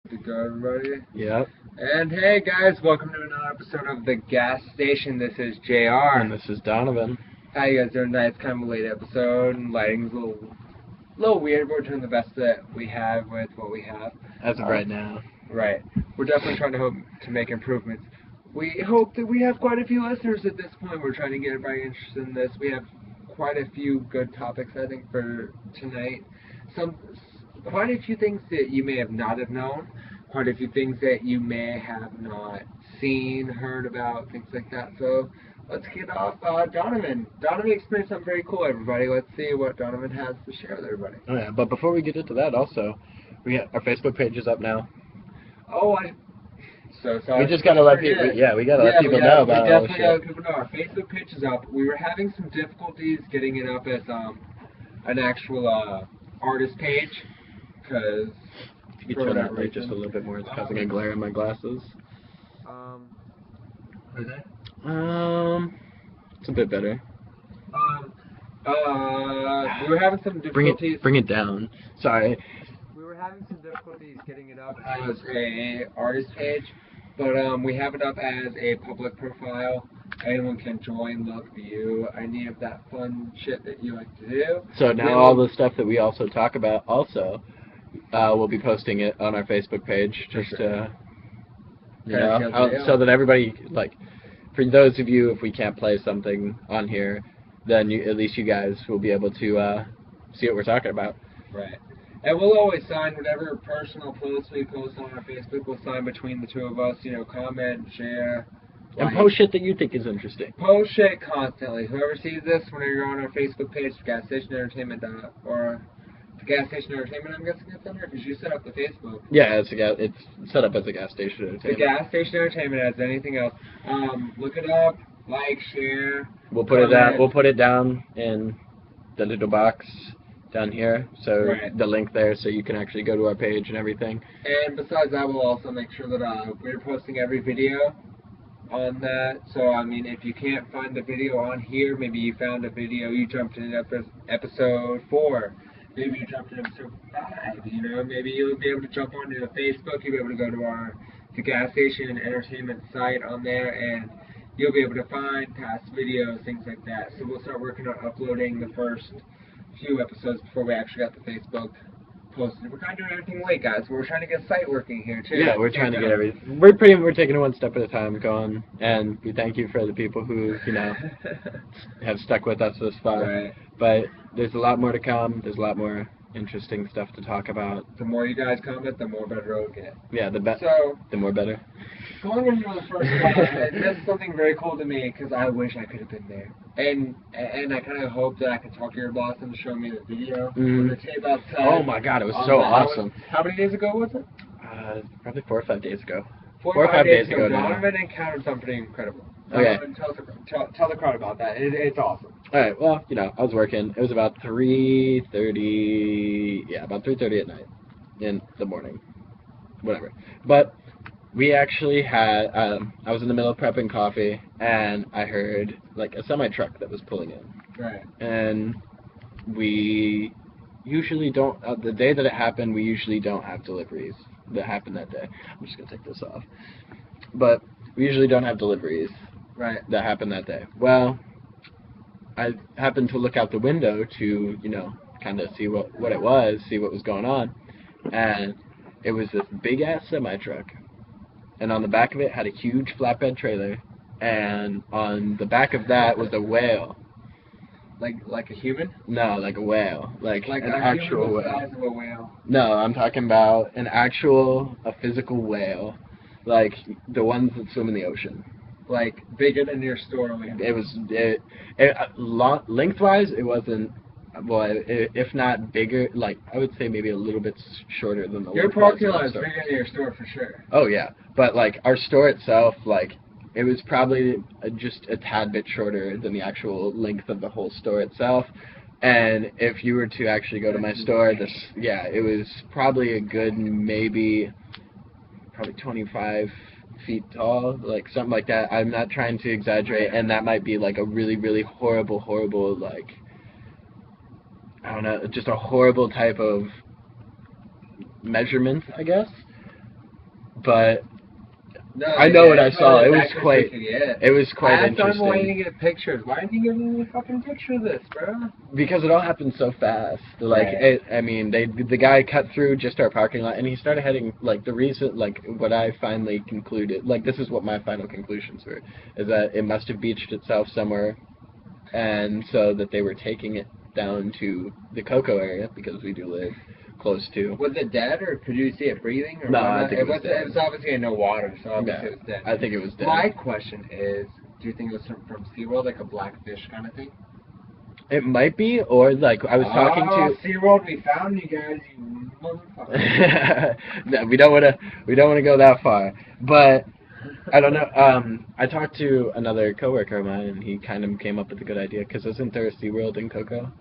To go, everybody. Yep. And hey, guys, welcome to another episode of The Gas Station. This is JR. And this is Donovan. How you guys doing tonight? It's kind of a late episode, and lighting's a little weird. We're doing the best that we have with what we have. As of right now. Right. We're definitely trying to hope to make improvements. We hope that we have quite a few listeners at this point. We're trying to get everybody interested in this. We have quite a few good topics, I think, for tonight. Quite a few things that you may have not have known, quite a few things that you may have not seen, heard about, things like that. So let's get off. Donovan. Donovan experienced something very cool, everybody. Let's see what Donovan has to share with everybody. Oh yeah, but before we get into that, also, our Facebook page is up now. Oh, so sorry. We just gotta let people. We gotta let people know about all this shit. We definitely gotta let shit. people know. Our Facebook page is up. We were having some difficulties getting it up as an actual artist page, because You turn that light just a little bit more. It's causing a glare in my glasses. What is that? It's a bit better. We were having some difficulties. Bring it down. Sorry. We were having some difficulties getting it up as a artist page, but we have it up as a public profile. Anyone can join, look, view, any of that fun shit that you like to do. So now all the stuff that we also talk about also, we'll be posting it on our Facebook page, just to, so that everybody, like, for those of you, if we can't play something on here, then at least you guys will be able to see what we're talking about. Right. And we'll always sign whatever personal posts we post on our Facebook. We'll sign between the two of us, comment, share. And post shit that you think is interesting. Post shit constantly. Whoever sees this, whenever you're on our Facebook page, Gas Station Entertainment, or the Gas Station Entertainment, I'm guessing it's under, because you set up the Facebook. Yeah, it's set up as a Gas Station Entertainment. The Gas Station Entertainment as anything else. Look it up, like, share. We'll put it down. We'll put it down in the little box down here, so the link there, so you can actually go to our page and everything. And besides that, we'll also make sure that we're posting every video on that. So I mean, if you can't find the video on here, maybe you found a video, you jumped in episode 4, maybe you jumped in episode 5. Maybe you'll be able to jump onto the Facebook. You'll be able to go to the Gas Station Entertainment site on there, and you'll be able to find past videos, things like that. So we'll start working on uploading the first few episodes before we actually got the Facebook posted. We're kind of doing everything late, guys. We're trying to get site working here too. Yeah, we're trying to get everything. We're taking it one step at a time, going, and we thank you for the people who have stuck with us this far. Right. But there's a lot more to come. There's a lot more interesting stuff to talk about. The more you guys comment, the more better it'll get. Yeah, So the more better. Going into the first one, that's something very cool to me, because I wish I could have been there. And I kind of hope that I could talk to your boss and show me the video. The tape outside. Oh my god, it was so awesome. How many days ago was it? Probably 4 or 5 days ago. 4 or 5 days ago now. Donovan encountered something incredible. Okay. Tell the crowd about that. It's awesome. Alright, well, I was working. It was about 3:30, about 3:30 at night in the morning. Whatever. But we actually had, I was in the middle of prepping coffee, and I heard, like, a semi-truck that was pulling in. Right. And we usually don't, the day that it happened, we usually don't have deliveries that happen that day. I'm just going to take this off. But we usually don't have deliveries that happen that day. Well, I happened to look out the window to, kind of see what it was, see what was going on. And it was this big-ass semi-truck. And on the back of it had a huge flatbed trailer. And on the back of that was a whale. Like a human? No, like a whale. Like an actual human whale. The size of a whale. No, I'm talking about a physical whale. Like the ones that swim in the ocean. Like bigger than your store whale. It was, lengthwise, it wasn't, well, if not bigger, like, I would say maybe a little bit shorter than the your parking lot is bigger than your store for sure. Oh, yeah. But, like, our store itself, like, it was probably just a tad bit shorter than the actual length of the whole store itself. And if you were to actually go to my store, it was probably a good probably 25 feet tall, like something like that. I'm not trying to exaggerate, and that might be like a really, really horrible, like, I don't know, just a horrible type of measurement, I guess. but No, I know what I saw. It was exactly quite. what you get. It was quite I asked interesting. why you didn't get pictures. Why didn't you give me a fucking picture of this, bro? Because it all happened so fast. Like, Right. I mean, the guy cut through just our parking lot, and he started heading, like, the reason, like, what I finally concluded, like, this is what my final conclusions were, is that it must have beached itself somewhere, and so that they were taking it down to the Cocoa area, because we do live close to. Was it dead, or could you see it breathing, or No, whatnot? I think it was dead. It was obviously in no water, so obviously No, it was dead. I think it was dead. My question is, do you think it was from SeaWorld, like a black fish kind of thing? It might be, or, like, I was talking to... SeaWorld, we found you guys, you motherfucker. No, we don't want to go that far, but I don't know. I talked to another coworker of mine, and he kind of came up with a good idea. Because isn't there a SeaWorld in Cocoa?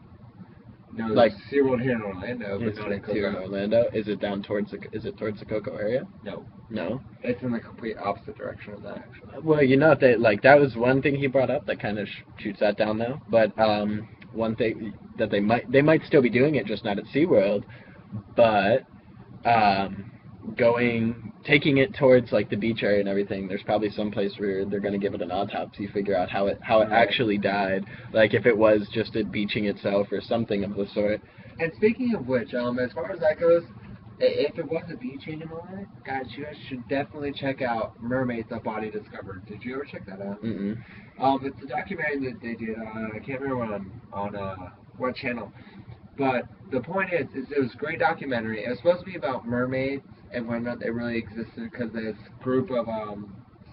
No, Like, there's SeaWorld here in Orlando, but not in here in Cocoa. Orlando. Is it down towards the? Is it towards the Cocoa area? No. No. It's in the complete opposite direction of that, actually. Well, you know, that was one thing he brought up that kind of shoots that down now. But one thing that they might still be doing it, just not at SeaWorld, but taking it towards like the beach area and everything, there's probably some place where they're going to give it an autopsy, figure out how it actually died, like if it was just it beaching itself or something of the sort. And speaking of which, as far as that goes, if it was a beach animal, guys, you guys should definitely check out Mermaids: A Body Discovered. Did you ever check that out? Mm-mm. It's a documentary that they did. I can't remember on what channel. But the point is it was a great documentary. It was supposed to be about mermaids and whether or not they really existed, because this group of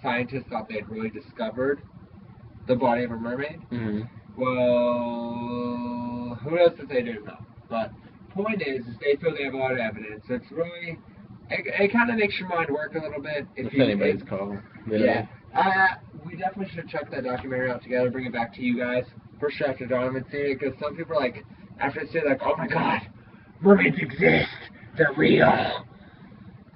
scientists thought they had really discovered the body of a mermaid. Mm-hmm. Well, who knows if they didn't know? But point is they feel they have a lot of evidence. It's really, it kind of makes your mind work a little bit. If anybody's call. Yeah. We definitely should check that documentary out together, bring it back to you guys. For sure after Donovan seeing it, because some people are like, after they say like, oh my god, mermaids exist, they're real.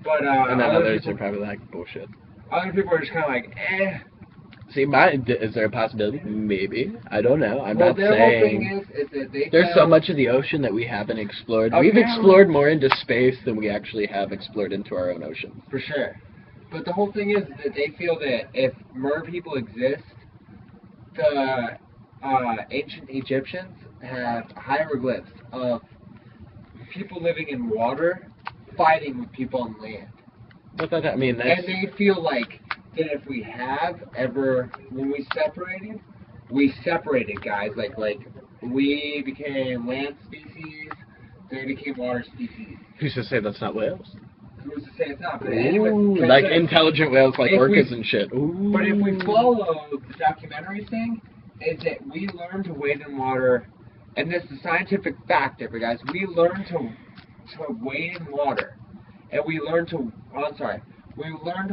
But and then others are probably like, bullshit. Other people are just kind of like, eh. See, is there a possibility? Maybe. I don't know. I'm not their saying. Whole thing is that there's so much of the ocean that we haven't explored. Okay. We've explored more into space than we actually have explored into our own oceans. For sure. But the whole thing is that they feel that if mer people exist, the ancient Egyptians have hieroglyphs of people living in water fighting with people on land. But that, I mean, that's... And they feel like that if we have ever, when we separated, guys. Like we became land species, they became water species. Who's to say that's not whales? Who's to say it's not? But Ooh, like intelligent whales, like orcas and shit. Ooh. But if we follow the documentary thing, is that we learn to wade in water, and this is a scientific fact, guys. We learn to wade in water, and we learn to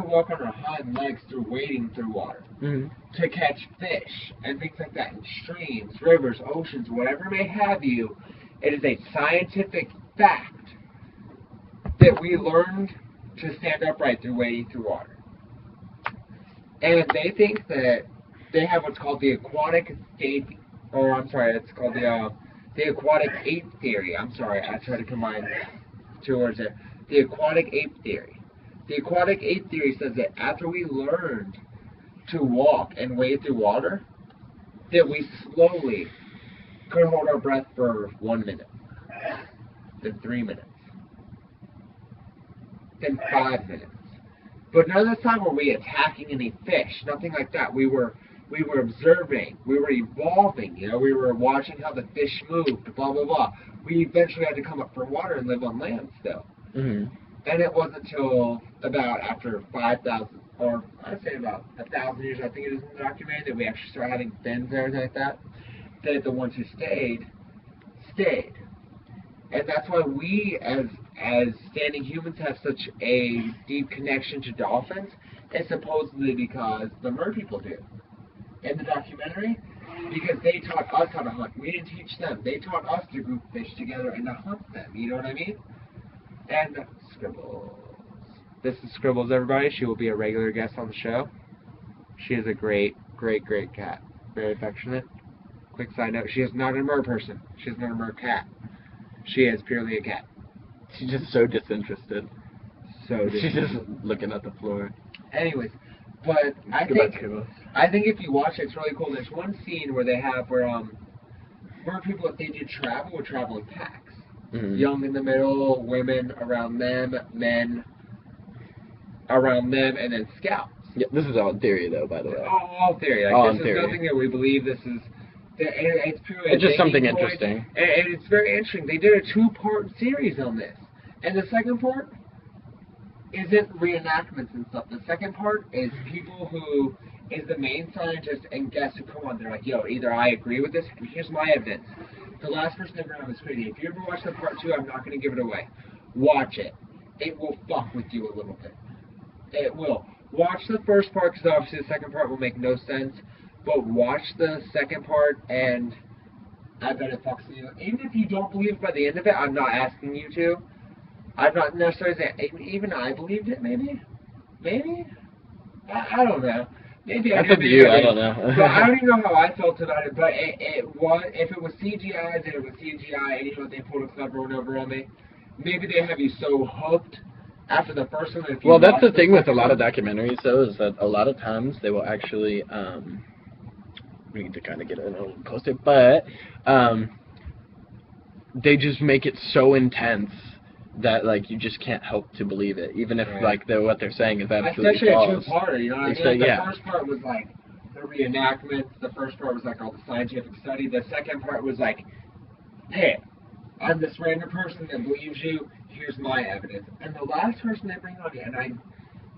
walk on our hind legs through wading through water to catch fish and things like that in streams, rivers, oceans, whatever may have you. It is a scientific fact that we learned to stand upright through wading through water. And they think that they have what's called the aquatic ape, it's called the aquatic ape theory. I'm sorry, I tried to combine two words there. The aquatic ape theory. The aquatic ape theory says that after we learned to walk and wade through water, that we slowly could hold our breath for 1 minute, then 3 minutes, then 5 minutes. But none of this time were we attacking any fish, nothing like that. We were observing, we were evolving, we were watching how the fish moved, blah, blah, blah. We eventually had to come up for water and live on land still. Mm-hmm. And it wasn't until about after 5,000, or I'd say about 1,000 years, I think it is in the documentary, that we actually started having fins and everything like that, that the ones who stayed. And that's why we, as standing humans, have such a deep connection to dolphins, and supposedly because the mer people do. In the documentary, because they taught us how to hunt. We didn't teach them. They taught us to group fish together and to hunt them. You know what I mean? And Scribbles. This is Scribbles, everybody. She will be a regular guest on the show. She is a great, great, great cat. Very affectionate. Quick side note, she is not a mer person. She is not a mer cat. She is purely a cat. She's just so disinterested. So She's just looking at the floor. anyways, but I think if you watch it, it's really cool. There's one scene where they have where people, if they do travel, would travel in packs. Mm-hmm. Young in the middle, women around them, men around them, and then scouts. Yeah, this is all theory, though, by the way. All theory. Like, all this is theory. nothing that we believe. This is. It's purely. It's just something point, interesting. And it's very interesting. They did a 2-part series on this, and the second part isn't reenactments and stuff. The second part is people who is the main scientist and guests who come on. They're like, yo, either I agree with this, and here's my evidence. The last person ever on was crazy. If you ever watch the part 2, I'm not going to give it away. Watch it. It will fuck with you a little bit. It will. Watch the first part, because obviously the second part will make no sense. But watch the second part, and I bet it fucks with you. Even if you don't believe by the end of it, I'm not asking you to. I'm not necessarily saying, even I believed it, maybe? Maybe? I don't know. Maybe That's up to you, I don't know. But I don't even know how I felt about it, but it was, if it was CGI, then it was CGI, and you know, they pulled a clever one over on me. Maybe they have you so hooked after the first one. If you well, that's the thing with a lot of documentaries, though, is that a lot of times they will actually, we need to kind of get it a little closer, but they just make it so intense that, like, you just can't help to believe it, even if, like, what they're saying is absolutely false. Especially a 2-parter, you know what I mean? Like, the first part was, like, the reenactments. The first part was, like, all the scientific study. The second part was, like, hey, I'm this random person that believes you. Here's my evidence. And the last person they bring on, and I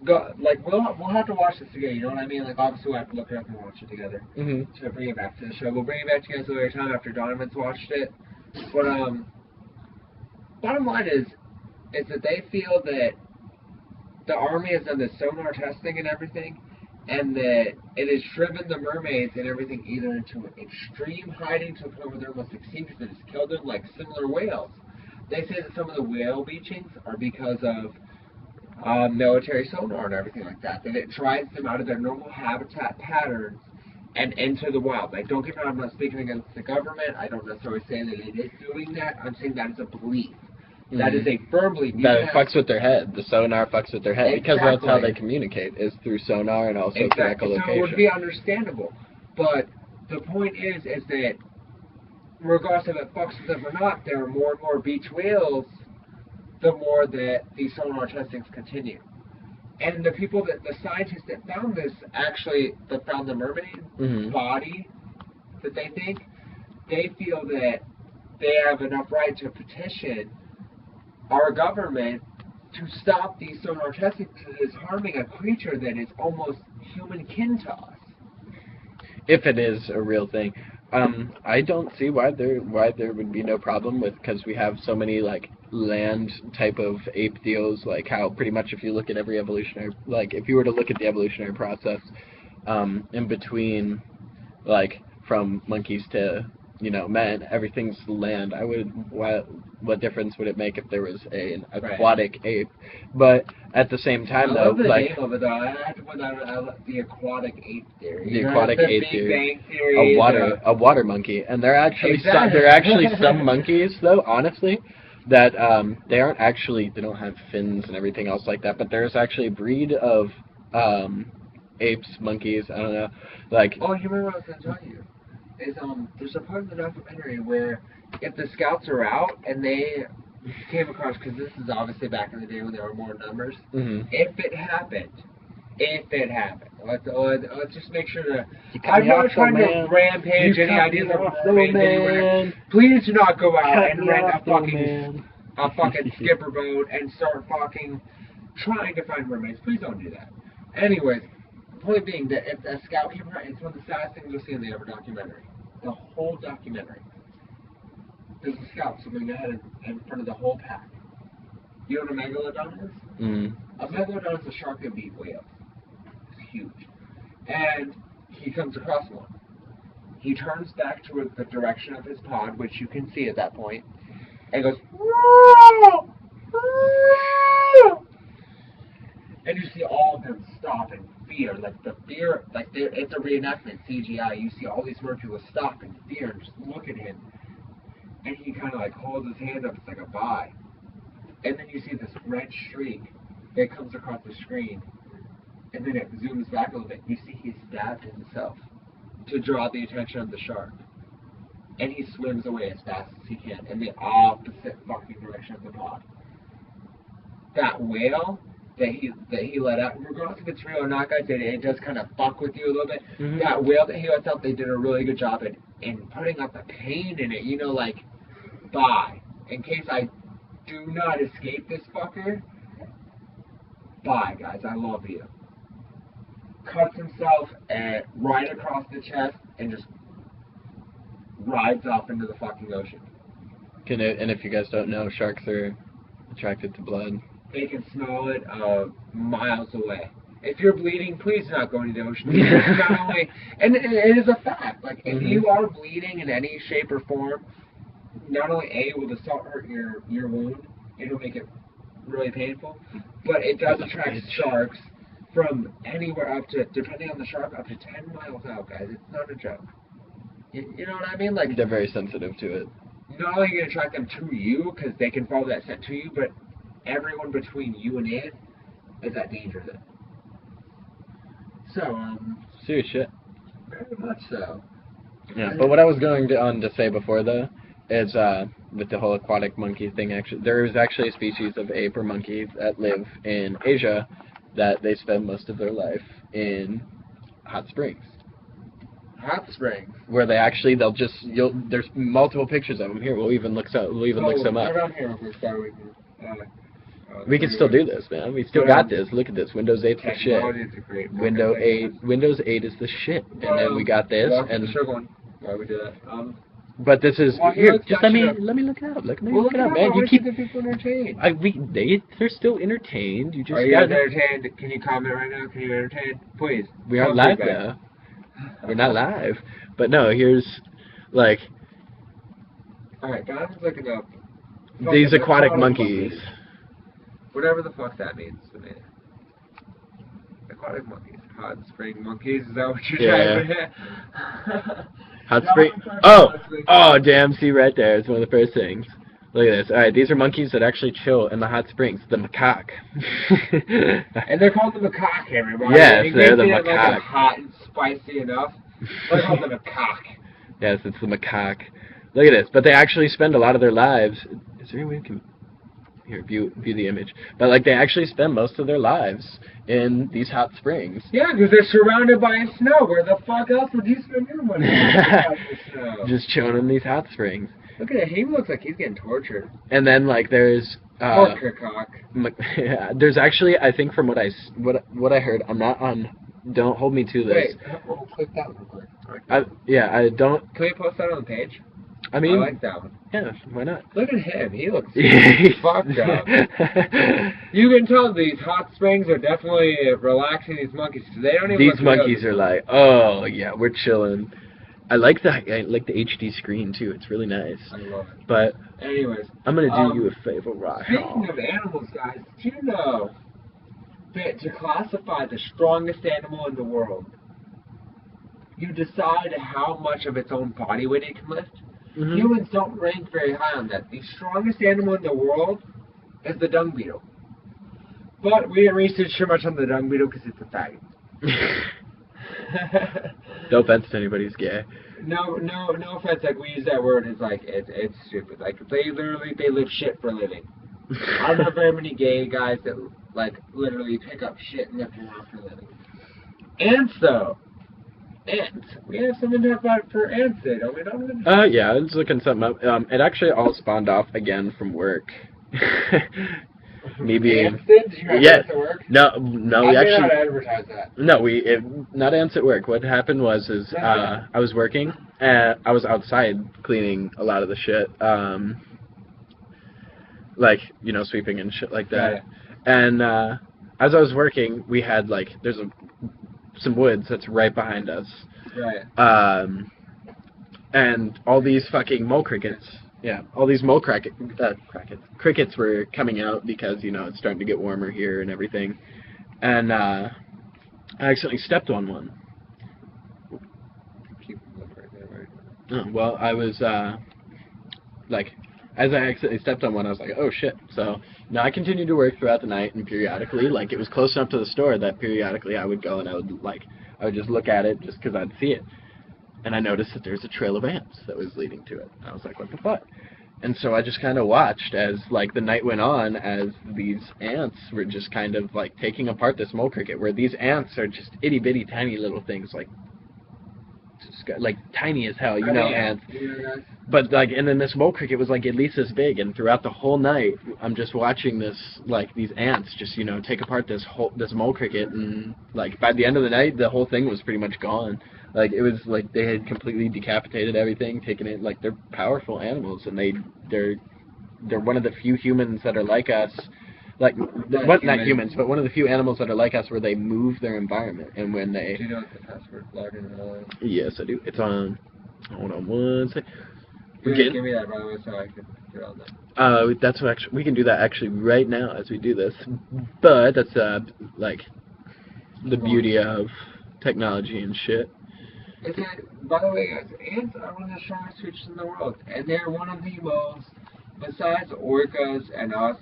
go, like, we'll have to watch this together, you know what I mean? Like, obviously we'll have to look it up and watch it together to bring it back to the show. We'll bring it back to you guys later time after Donovan's watched it. But, bottom line is that they feel that the Army has done the sonar testing and everything, and that it has driven the mermaids and everything either into extreme hiding to the point where they're almost extinct because it has killed them, like similar whales. They say that some of the whale beachings are because of military sonar and everything like that, that it drives them out of their normal habitat patterns and into the wild. Like, don't get me wrong, I'm not speaking against the government. I don't necessarily say that it is doing that. I'm saying that is a belief. That is a firm belief. That it fucks with their head. The sonar fucks with their head. Exactly. Because that's how they communicate, is through sonar and also through echolocation. So it would be understandable. But the point is that regardless if it fucks with them or not, there are more and more beach whales the more that these sonar testings continue. And the people the scientists that found this, actually, that found the mermaid body that they think, they feel that they have enough right to petition our government to stop these sonar testing because it is harming a creature that is almost human kin to us. If it is a real thing. I don't see why there would be no problem with, because we have so many, like, land type of ape deals, like how pretty much if you look at every evolutionary, like if you were to look at the evolutionary process in between, like from monkeys to, you know, men, everything's land. What difference would it make if there was an aquatic ape? But at the same time, though, like I have to put out the aquatic ape theory. The aquatic ape theory. A water monkey, and there are actually some monkeys, though, honestly, that they don't have fins and everything else like that. But there's actually a breed of apes, monkeys. I don't know, like. Oh, you remember what I was going to tell you? Is there's a part of the documentary where if the scouts are out and they came across, because this is obviously back in the day when there were more numbers, if it happened, let's just make sure that I'm not trying to rampage any ideas of mermaids anywhere. Please do not go out and rent a fucking skipper boat and start fucking trying to find mermaids. Please don't do that. Anyways, the point being that if a scout came around, it's one of the saddest things you'll see in the ever documentary. The whole documentary. There's a scout swimming ahead in front of the whole pack. You know what a megalodon is? A megalodon is a shark that beat whales. It's huge. And he comes across one. He turns back to the direction of his pod, which you can see at that point, and goes, "Whoa! Whoa!" And you see all of them stop in fear, like the fear, like it's a reenactment, CGI. You see all these mermen people stop in fear and just look at him, and he kind of like holds his hand up, it's like a bye. And then you see this red streak It comes across the screen, and then it zooms back a little bit. You see he stabbed himself to draw the attention of the shark. And he swims away as fast as he can in the opposite fucking direction of the pond. That whale that he let out, regardless if it's real or not, guys, it does kind of fuck with you a little bit. Mm-hmm. That whale that he lets out, they did a really good job in putting out the pain in it. You know, like, bye. In case I do not escape this fucker, bye, guys. I love you. Cuts himself right across the chest and just rides off into the fucking ocean. And if you guys don't know, sharks are attracted to blood. They can smell it miles away. If you're bleeding, please do not go into the ocean. Not only, and it is a fact. Like, if you are bleeding in any shape or form, not only will the salt hurt your wound, it'll make it really painful, but it does attract sharks from anywhere up to, depending on the shark, up to 10 miles out, guys. It's not a joke. You know what I mean? Like, they're very sensitive to it. Not only are you going to attract them to you, because they can follow that scent to you, but everyone between you and it is at danger then. So, serious shit. very much so. Yeah, but what I was going to say before, though, is with the whole aquatic monkey thing, actually, there is actually a species of ape or monkey that live in Asia that they spend most of their life in hot springs. Hot springs. Where they actually, there's multiple pictures of them here. We'll even look some up. Around here, if we start, We can still do this, man. We still got this. Look at this. Windows 8's the shit. Windows 8 is the shit. And then we got this. And why we do that? but this is well, here. Just let me look it up. Look it up, man. You keep the people entertained. They're still entertained. You just Are you guys entertained? Can you comment right now? Can you entertain? Please. We aren't live though. We're not live. But no, here's like. All right, guys, looking up. These aquatic monkeys. Whatever the fuck that means to me. Aquatic monkeys. Hot spring monkeys. Is that what you're trying to Hot spring. Oh, damn. See right there. It's one of the first things. Look at this. All right, these are monkeys that actually chill in the hot springs. The macaque. And they're called the macaque, everybody. Yes, they're the macaque. Like hot and spicy enough. They're called the macaque. Yes, it's the macaque. Look at this. But they actually spend a lot of their lives. Is there any way we can... Here, view the image. But, like, they actually spend most of their lives in these hot springs. Yeah, because they're surrounded by snow. Where the fuck else would you spend your money? Just chilling in these hot springs. Look at it. He looks like he's getting tortured. And then, like, there's... there's actually, I think from what I heard, I'm not on... Don't hold me to this. Wait, we'll click that real quick. I don't... Can we post that on the page? I mean... I like that one. Yeah, why not? Look at him. He looks fucked up. You can tell these hot springs are definitely relaxing these monkeys. They don't even these monkeys are like, oh, yeah, we're chilling. I like the HD screen, too. It's really nice. I love it. But... Anyways. I'm going to do you a favor, right? Speaking of animals, guys, did you know that to classify the strongest animal in the world, you decide how much of its own body weight it can lift? Mm-hmm. Humans don't rank very high on that. The strongest animal in the world is the dung beetle. But we didn't research too much on the dung beetle because it's a faggot. No offense to anybody who's gay. No offense. Like, we use that word as like it's stupid. Like, they live shit for a living. I don't know very many gay guys that like literally pick up shit and lift it around for a living. Ants, though. Ants. We have something to talk about for ants, don't we? Yeah, I was looking something up. It actually all spawned off again from work. Me being... Ants did? Did you have ants at work? No, we actually... I not advertise that. No, not ants at work. What happened was, I was working, and I was outside cleaning a lot of the shit. Like, you know, sweeping and shit like that. Yeah. And, as I was working, we had, like, there's some woods that's right behind us. Right. And all these fucking mole crickets. Yeah, all these mole crickets were coming out because, you know, it's starting to get warmer here and everything. And I accidentally stepped on one. Keep them right there, right? Oh, well, I was like as I accidentally stepped on one, I was like, oh shit. So now I continued to work throughout the night, and periodically, like, it was close enough to the store that periodically I would go and I would just look at it just because I'd see it. And I noticed that there's a trail of ants that was leading to it. I was like, what the fuck? And so I just kind of watched as, like, the night went on, as these ants were just kind of, like, taking apart this mole cricket, where these ants are just itty-bitty tiny little things, like tiny as hell, ants. But, like, and then this mole cricket was, like, at least this big, and throughout the whole night, I'm just watching this, like, these ants just, take apart this mole cricket, and, like, by the end of the night, the whole thing was pretty much gone. Like, it was like they had completely decapitated everything, taken it. Like, they're powerful animals, and they're one of the few humans that are like us. Like, not humans, but one of the few animals that are like us, where they move their environment, and when they. Do you know what the password login is? Yes, I do. It's on. Hold on one second. Give me that, by the way, so I can get on that. That's what actually we can do that actually right now as we do this. But that's like the beauty of technology and shit. Is that, by the way, guys, ants are one of the strongest creatures in the world, and they're one of the most, besides orcas and us,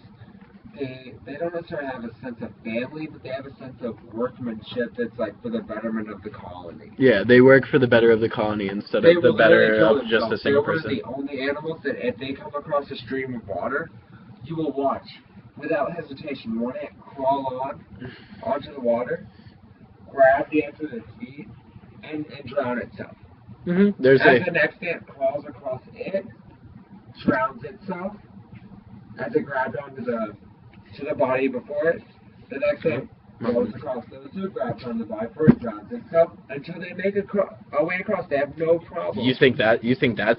they don't necessarily have a sense of family, but they have a sense of workmanship that's, like, for the betterment of the colony. Yeah, they work for the better of the colony instead of the better of just a single person. They're one of the only animals that, if they come across a stream of water, you will watch, without hesitation, one ant crawl onto the water, grab the ant with its feet, and drown itself. Mm-hmm. The next ant crawls across it, drowns itself, as it grabbed onto the body before it. The next ant goes across those two, grabs on the body before it, drowns itself, until they make a way across. They have no problem. You think that's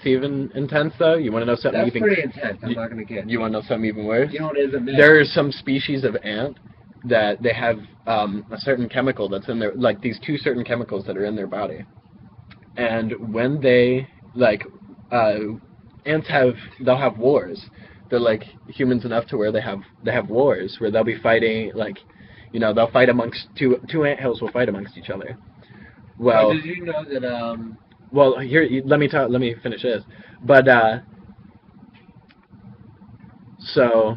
even intense, though? You want to know something? That's pretty intense. I'm not gonna get. You want to know something even worse? You know what is a myth? There are some species of ant that they have a certain chemical that's in their, like, these two certain chemicals that are in their body, and when they, like, ants they'll have wars. They're like humans enough to where they have wars where they'll be fighting, like, they'll fight amongst two anthills will fight amongst each other. Well, did you know that well, here, let me finish this. But so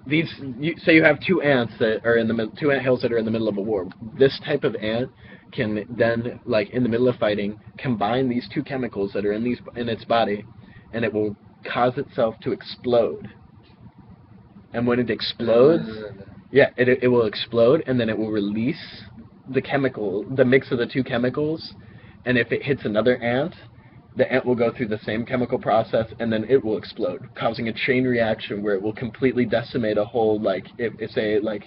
say you have two ants that are in the two anthills that are in the middle of a war. This type of ant can then, like, in the middle of fighting, combine these two chemicals that are in its body, and it will cause itself to explode. And when it explodes, it will explode, and then it will release the mix of the two chemicals, and if it hits another ant, the ant will go through the same chemical process, and then it will explode, causing a chain reaction where it will completely decimate a whole, like, if say, like,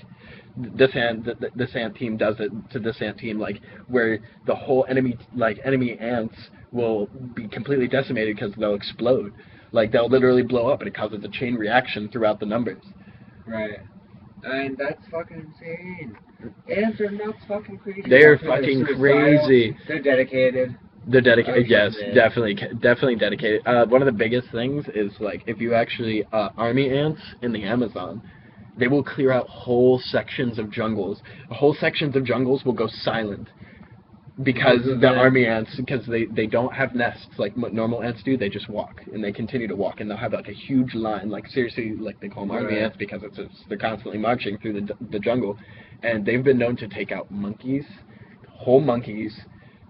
this ant team does it to this ant team, like, where the whole enemy ants will be completely decimated because they'll explode. Like, they'll literally blow up, and it causes a chain reaction throughout the numbers. Right. And that's fucking insane. Ants are nuts fucking crazy. They're fucking crazy. They're dedicated. They're dedicated, yes, definitely dedicated. One of the biggest things is, like, if you actually, army ants in the Amazon, they will clear out whole sections of jungles. Whole sections of jungles will go silent. Because the army ants, because they don't have nests like normal ants do, they just walk, and they continue to walk, and they'll have, like, a huge line, like, seriously, like, they call them army ants because they're constantly marching through the jungle, and they've been known to take out whole monkeys.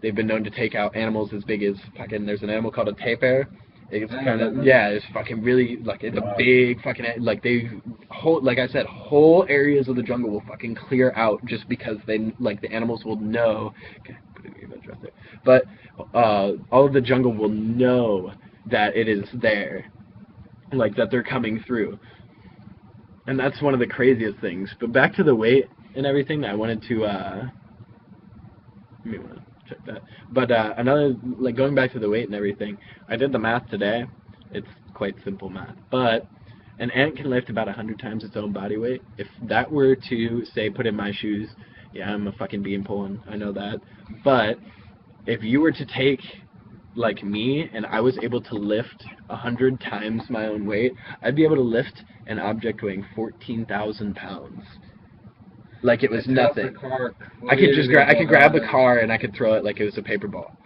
They've been known to take out animals as big as there's an animal called a tapir. It's kind of, it's fucking really, like, it's a big fucking, like, like I said, whole areas of the jungle will fucking clear out just because the animals will know. Okay, put an address there. But all of the jungle will know that it is there, like, that they're coming through. And that's one of the craziest things. But back to the weight and everything, I wanted to, check that. But going back to the weight and everything, I did the math today. It's quite simple math. But an ant can lift about 100 times its own body weight. If that were to, say, put in my shoes, yeah, I'm a fucking bean pulling, I know that. But if you were to take, like me, and I was able to lift 100 times my own weight, I'd be able to lift an object weighing 14,000 pounds. Like it was nothing. I could grab the car and I could throw it like it was a paper ball.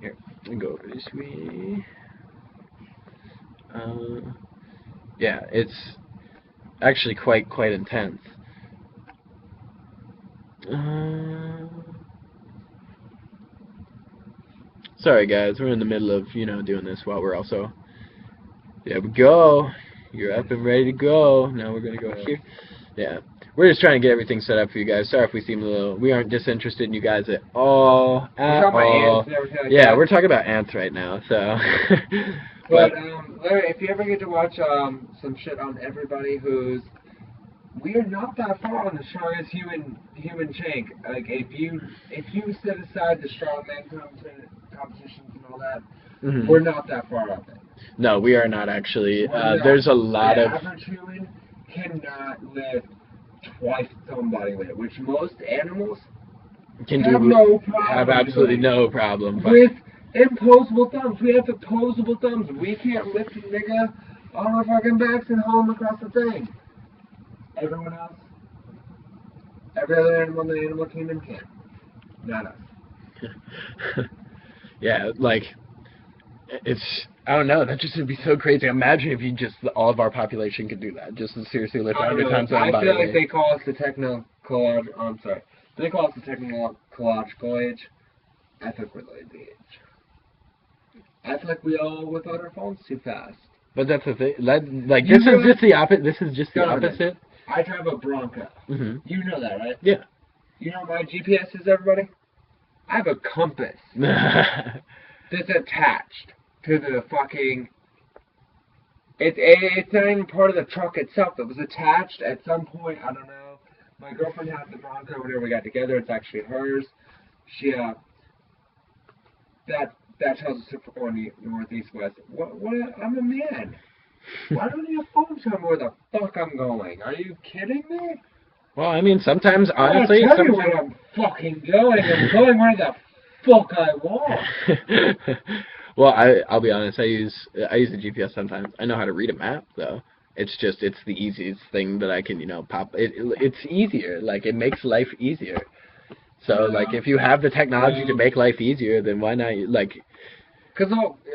Here, And go over this way. Yeah, it's actually quite intense. Sorry guys, we're in the middle of, doing this while we're also... There we go. You're up and ready to go. Now we're gonna go here. Yeah. We're just trying to get everything set up for you guys. Sorry if we seem a little... We aren't disinterested in you guys at all. We're talking about ants and everything like yeah, that. we're talking about ants right now, so... But, Larry, if you ever get to watch some shit on everybody who's... We are not that far on the strongest human shank. Like, if you set aside the strongman competitions and all that, we're not that far up it. No, we are not actually. There's a lot of... The average human cannot lift twice its own body weight, which most animals have absolutely no problem. With imposable thumbs. We have opposable thumbs. We can't lift a nigga on our fucking backs and haul him across the thing. Everyone else, every other animal in the animal kingdom can. Not us. Yeah, like, it's... I don't know, that just would be so crazy. Imagine if all of our population could do that. Just seriously lift 100 times our body weight. I feel like they call us the technological age. I think we're the age. I feel like we all whip out our phones too fast. But that's the thing. This is just the opposite. This is just the opposite. I drive a Bronco. You know that, right? Yeah. You know what my GPS is, everybody? I have a compass that's attached to the fucking... It's not even part of the truck itself. It was attached at some point. I don't know. My girlfriend had the Bronco whenever we got together. It's actually hers. She that tells us if we're going northeast west. What? I'm a man. Why don't your phone tell me where the fuck I'm going? Are you kidding me? Well, I mean, sometimes, honestly... I'll tell you where I'm fucking going. I'm going where the fuck I want. Well, I'll be honest, I use the GPS sometimes. I know how to read a map, though. It's the easiest thing that I can, pop. It's easier. Like, it makes life easier. So, like, if you have the technology to make life easier, then why not, like... Because,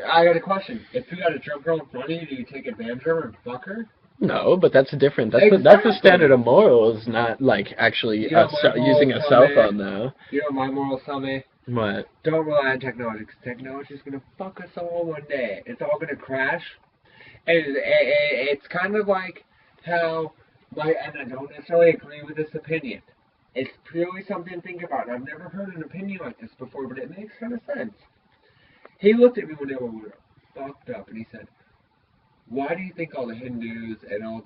I got a question. If you got a drunk girl in front of you, do you take advantage of her and fuck her? No, but that's different. That's the standard of morals, not, like, actually using a cell phone, though. You know what my morals tell me? What? Don't rely on technology, because technology is going to fuck us all one day. It's all going to crash. And it's kind of like how, and I don't necessarily agree with this opinion. It's purely something to think about. I've never heard an opinion like this before, but it makes kind of sense. He looked at me when they were fucked up, and he said, why do you think all the Hindus and all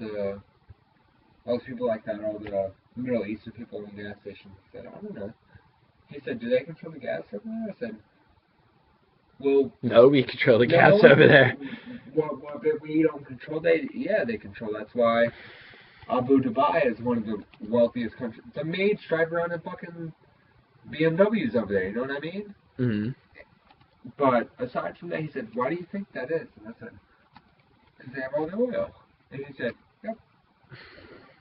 those people like that, all the Middle Eastern people in the gas stations? I said, I don't know. He said, do they control the gas over there? I said, well... No, we control the gas over there. Well, but we don't control... They control. That's why Abu Dhabi is one of the wealthiest countries. The maids drive around in fucking BMWs over there, you know what I mean? Mm-hmm. But aside from that, he said, why do you think that is? And I said, because they have all the oil. And he said, yep.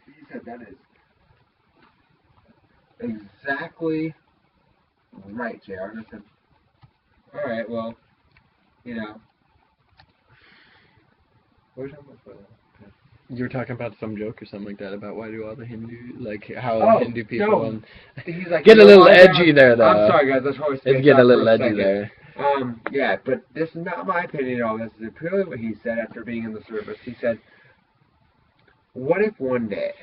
He said, that is exactly right, JR. And I said, all right, well, what are you talking about? You were talking about some joke or something like that about why do all the Hindu people he's like, get a little edgy there, though. I'm sorry, guys. That's always it's getting a little edgy there. Yeah, but this is not my opinion at all. This is purely what he said after being in the service. He said, what if one day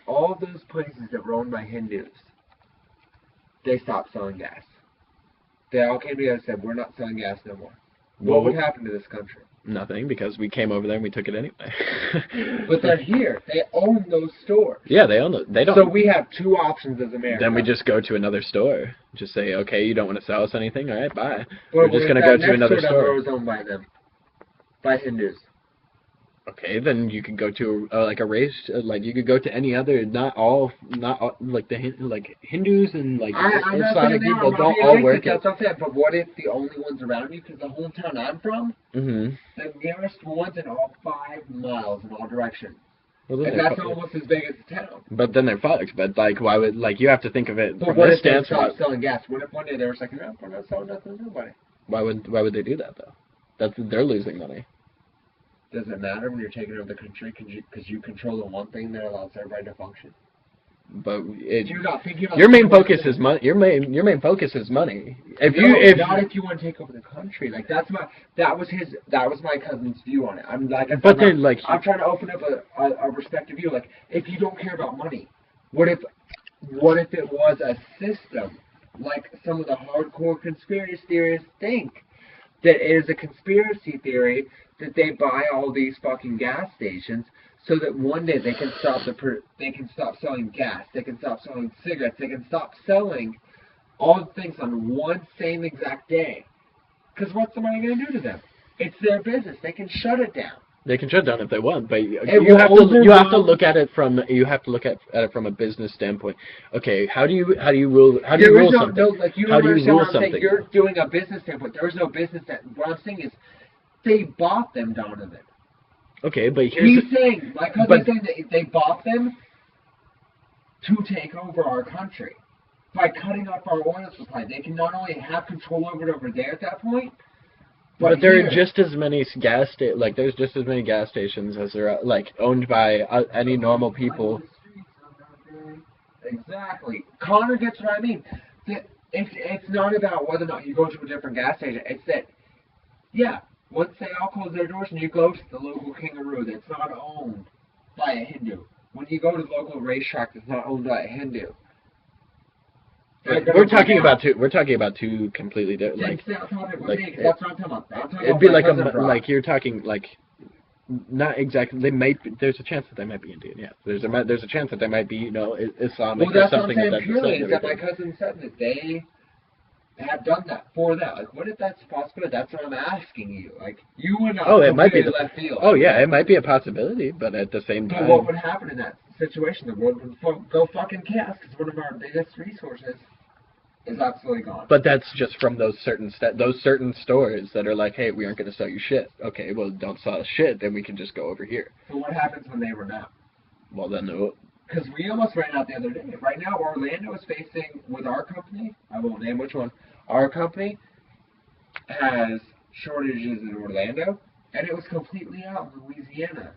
all those places that were owned by Hindus, they stopped selling gas? They all came together and said, we're not selling gas no more. What would happen to this country? Nothing, because we came over there and we took it anyway. But they're here. They own those stores. Yeah, they own it. They don't. So we have two options as Americans. Then we just go to another store. Just say, okay, you don't want to sell us anything? All right, bye. We're just going to go to another store. Was owned by them. By Hindus. Okay, then you could go to a race, you could go to any other, not all like Hindus and Islamic people don't all work. That's not fair, but what if the only ones around you, because the hometown I'm from, the nearest one's in all 5 miles in all directions. Well, and that's almost as big as the town. But then they're fucked. But why would you have to think of it from this stance? But what if they stop selling gas? What if one day they were like, no, we're not selling nothing to nobody? Why would they do that though? They're losing money. Does it matter when you're taking over the country because you control the one thing that allows everybody to function? But You're not thinking about your main focus is money. Your main focus is money. Not if you want to take over the country. Like that was my cousin's view on it. I'm trying to open up a respective view. Like if you don't care about money, what if it was a system like some of the hardcore conspiracy theorists think that it is a conspiracy theory that they buy all these fucking gas stations so that one day they can stop selling gas, they can stop selling cigarettes, they can stop selling all the things on one same exact day. Because what's the money going to do to them? It's their business. They can shut it down. They can shut down if they want, but you have to look at it from a business standpoint. Okay, how do you rule something? How do you rule something? You're doing a business standpoint. There is no business. What I'm saying is, they bought them, Donovan. Okay, but he's saying that they bought them to take over our country by cutting off our oil supply. They can not only have control over it over there at that point. But there are just as many there's just as many gas stations as there are owned by any normal people. Exactly. Connor gets what I mean. It's not about whether or not you go to a different gas station. It's that, once they all close their doors and you go to the local kangaroo that's not owned by a Hindu. When you go to the local racetrack that's not owned by a Hindu. We're talking about two completely different. That's what I'm talking about. It'd be like you're talking not exactly. There's a chance that they might be Indian. Yeah, there's a chance that they might be Islamic or something. Well, that's what I'm saying purely is that my cousin said that they have done that for that. Like, what if that's a possibility? That's what I'm asking you. Like, you would not. Oh, it might be left field. Oh yeah, it might be a possibility, but at the same time. But what would happen in that situation? The world would go fucking chaos because one of our biggest resources is absolutely gone. But that's just from those certain stores that are like, hey, we aren't going to sell you shit. Okay, well, don't sell us shit, then we can just go over here. So what happens when they run out? Well, then. Because we almost ran out the other day. Right now, Orlando is facing, with our company, I won't name which one, our company has shortages in Orlando, and it was completely out in Louisiana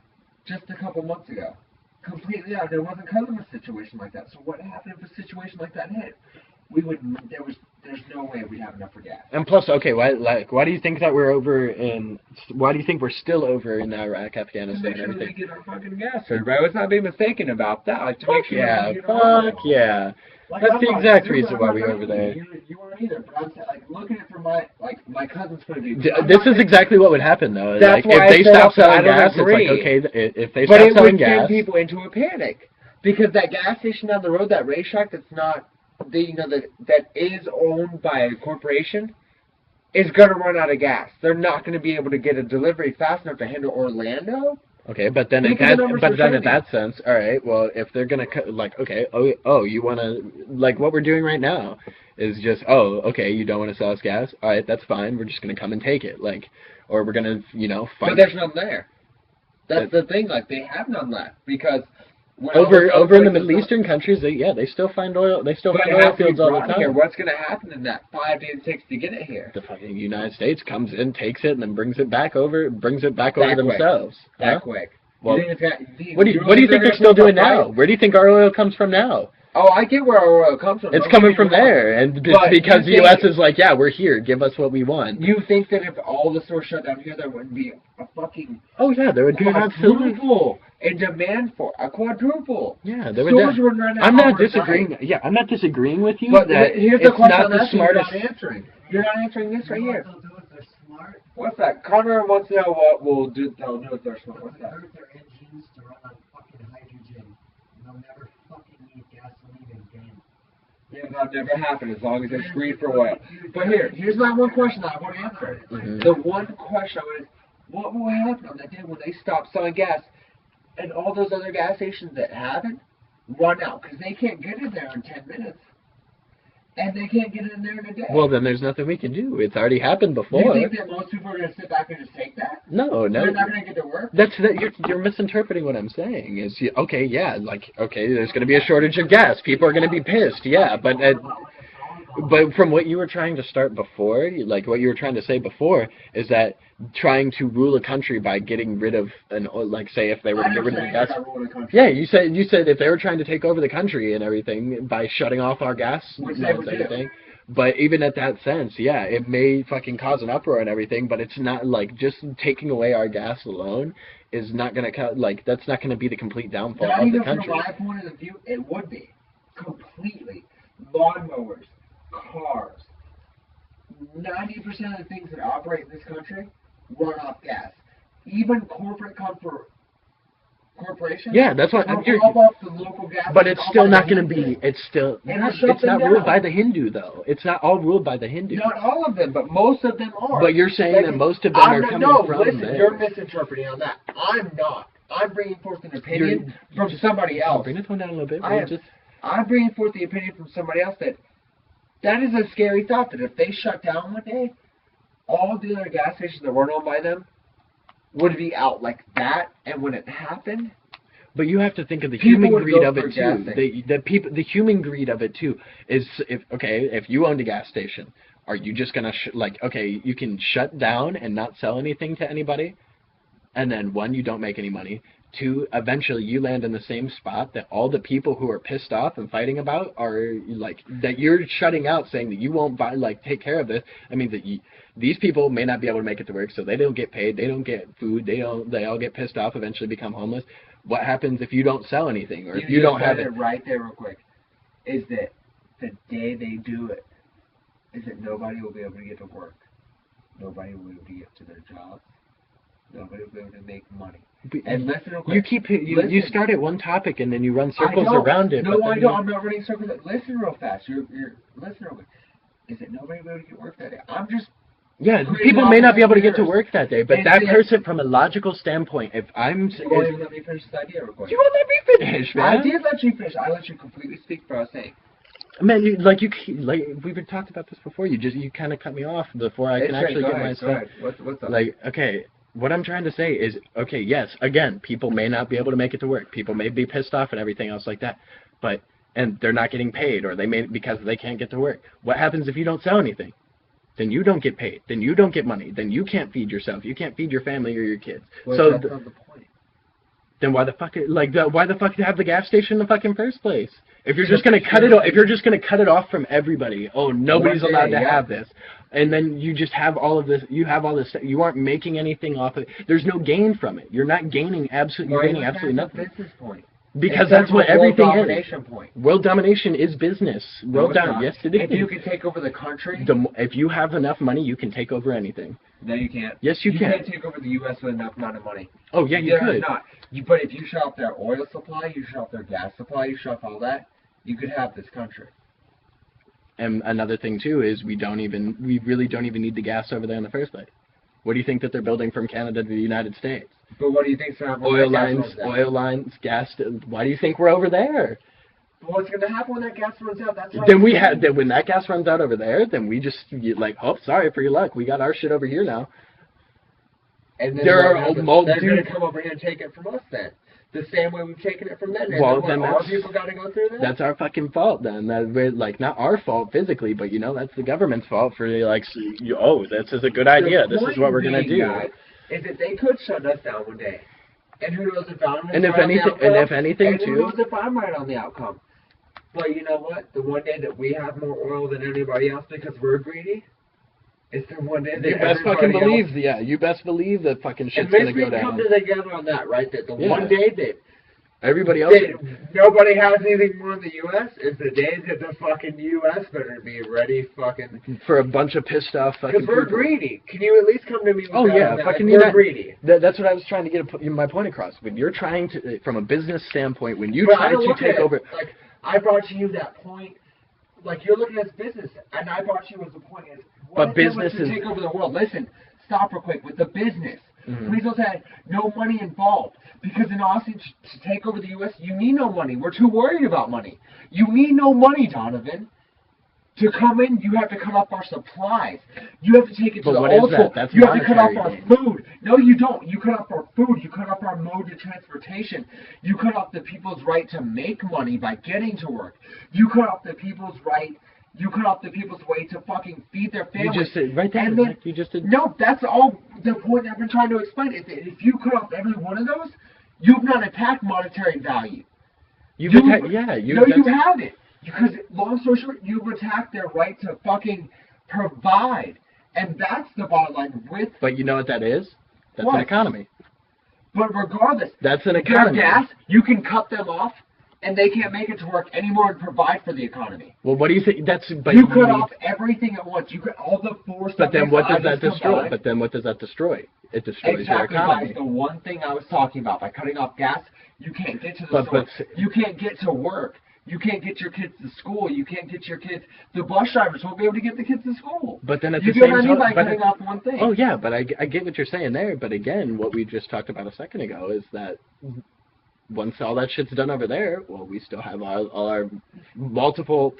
just a couple months ago. Completely out. There wasn't because of a situation like that. So what happened if a situation like that hit? There's no way we'd have enough for gas. And plus, okay, why do you think that why do you think we're still over in Iraq, Afghanistan, and everything? To make sure we get our fucking gas. Right? Let's not be mistaken about that. Like, to fuck make sure yeah. That's the exact reason why we're over there. You aren't either, but I'm looking at it from my cousin's point of view. This is exactly what would happen though. That's if they stop selling gas, it's like, okay, if they stop selling gas, send people into a panic because that gas station down the road, that racetrack that's not that is owned by a corporation, is going to run out of gas. They're not going to be able to get a delivery fast enough to handle Orlando. Okay, but then in that sense, all right. Well, if they're gonna you want to what we're doing right now is just you don't want to sell us gas. All right, that's fine. We're just gonna come and take it, or we're gonna fight. But there's none there. That's the thing. They have none left because over in the Middle Eastern countries, they still find oil. They still find oil fields all the time. Here, what's gonna happen in that 5 days it takes to get it here? The fucking United States comes in, takes it, and then brings it back over themselves. That quick. Well, what do you think they're still doing now? Where do you think our oil comes from now? Oh, I get where our oil comes from. It's coming from there, and because the U.S. is like, we're here, give us what we want. You think that if all the stores shut down here, there wouldn't be a fucking there would be an absolute in demand for a quadruple. Yeah, there would. I'm not disagreeing. Yeah, I'm not disagreeing with you. But here's the question not the smartest. You're not answering. You're not answering this right here. What's that? Connor wants to know what they'll do if they're smart. What's that? Their engines to run on fucking hydrogen. They'll never fucking need gasoline again. Yeah, that'll never happen as long as they're screened for oil. But here's my one question that I want to answer. Mm-hmm. The one question I want is, what will happen on that day when they stop selling gas and all those other gas stations that haven't run out? Because they can't get in there in 10 minutes. And they can't get in there in a day. Well, then there's nothing we can do. It's already happened before. You think that most people are going to sit back and just take that? No. They're not going to get to work? You're misinterpreting what I'm saying. There's going to be a shortage of gas. People are going to be pissed. Yeah, but But from what you were trying to start before, like what you were trying to say before, is that trying to rule a country by getting rid of like say if they were to get rid of the gas. Yeah, you said if they were trying to take over the country and everything by shutting off our gas Which and they would do. everything. But even at that sense, yeah, it may fucking cause an uproar and everything, but it's not like just taking away our gas alone is not gonna like that's not gonna be the complete downfall Not of the even country. from my point of view, it would be completely lawnmowers, cars. 90% of the things that operate in this country run off gas. Even corporations. Yeah, that's what will pop off the local gas. but it's still not going to Hindu. be. It's still. And It's not ruled down. by the Hindu though. It's not all ruled by the Hindu. Not all of them, but most of them are. But you're saying Like, that most of them are coming from listen, there. you're misinterpreting on that. I'm not. I'm bringing forth an opinion from somebody else. Bring the tone down a little bit. I'm bringing forth the opinion from somebody else that is a scary thought that if they shut down one day, all the other gas stations that weren't owned by them would be out like that. And when it happened, but you have to think of the people human would greed go of for it too. The human greed of it too is if you owned a gas station, are you just gonna you can shut down and not sell anything to anybody, and then one, you don't make any money. Two, eventually you land in the same spot that all the people who are pissed off and fighting about are that you're shutting out, saying that you won't take care of this. I mean that these people may not be able to make it to work, so they don't get paid, they don't get food, they all get pissed off, eventually become homeless. What happens if you don't sell anything, or if you don't have it? Right there, real quick, is that the day they do it, is that nobody will be able to get to work, nobody will be able to get to their jobs, nobody will be able to make money. And listen real quick. You start at one topic and then you run circles around it. No, I don't. I'm not running circles. Listen real fast. You're listen real quick. Is that nobody will be able to get work that day? I'm just. Yeah, people may not be able to get to work that day, but that person, from a logical standpoint, if I'm... You won't even let me finish this idea real quick. You won't let me finish, man. I did let you finish. I let you completely speak for what I was saying. Man, we've talked about this before. You kind of cut me off before I can actually get my stuff. What's up? Okay, what I'm trying to say is, okay, yes, again, people may not be able to make it to work. People may be pissed off and everything else like that, and they're not getting paid, or because they can't get to work. What happens if you don't sell anything? Then you don't get paid. Then you don't get money. Then you can't feed yourself. You can't feed your family or your kids. Well, so that's not the point. Then why the fuck have the gas station in the fucking first place? If you're just gonna cut it off from everybody, nobody's allowed to have this, and then you just have all of this. You have all this stuff. You aren't making anything off of it. There's no gain from it. You're not gaining absolutely. You're gaining absolutely nothing. Business point. Because that's what everything World domination is. Point. World domination is business. Yes, it is. If you can take over the country, if you have enough money, you can take over anything. No, you can't. Yes, you can. You can't take over the U.S. with enough amount of money. Oh yeah, you could. Not. But if you shut off their oil supply, you shut off their gas supply, you shut off all that, you could have this country. And another thing too is we really don't even need the gas over there in the first place. What do you think that they're building from Canada to the United States? But what do you think's going to happen? Oil lines, gas. Why do you think we're over there? Well, what's going to happen when that gas runs out? That's when that gas runs out over there, then we just sorry for your luck. We got our shit over here now. And then they're going to come over here and take it from us then. The same way we've taken it from them. Then our people got to go through that? That's our fucking fault then. Not our fault physically, but that's the government's fault for this is a good idea. This is what we're going to do. Is that they could shut us down one day. And who knows if I'm right and if anything who knows if I'm right on the outcome. But you know what? The one day that we have more oil than anybody else because we're greedy, is the one day that you best believe that fucking shit's going to go down. Come together on that, right? That the one day that everybody else, nobody has anything more in the U.S. is the day that the fucking U.S. better be ready fucking for a bunch of pissed off fucking because we're greedy. Can you at least come to me with fucking we're greedy. That's what I was trying to get my point across. When you're trying to, from a business standpoint, when you try to take over... Like, I brought you that point, like you're looking at business, and I brought you as the point is, what business is to take over the world? Listen, stop real quick with the business. Mm-hmm. Please don't say no money involved. Because in Austin, to take over the U.S., you need no money. We're too worried about money. You need no money, Donovan. To come in, you have to cut off our supplies. You have to take it to the old school. You have to cut off our food. No, you don't. You cut off our food. You cut off our mode of transportation. You cut off the people's right to make money by getting to work. You cut off the people's right You cut off the people's way to fucking feed their You families. just said right there. And then, Zach, you just did. no, that's all the point I've been trying to explain. Is that if you cut off every one of those, you've not attacked monetary value. You've attacked. Yeah. You haven't. Because, long story short, you've attacked their right to fucking provide. And that's the bottom line with... But you know what that is? That's What? an economy. But regardless, That's an their economy. gas, you can cut them off, and they can't make it to work anymore and provide for the economy. Well, what do you think? That's but You cut off everything at once. You cut all the force. But then what does that destroy? combined. But then what does that destroy? It destroys Exactly, your economy. that's the one thing I was talking about. By cutting off gas, you can't get to the But- store. but- You can't get to work. You can't get your kids to school. You can't get your kids. The bus drivers won't be able to get the kids to school. But then at you the get same what I mean time, by cutting off one thing. Oh yeah, but I get what you're saying there. But again, what we just talked about a second ago is that once all that shit's done over there, well, we still have all our multiple,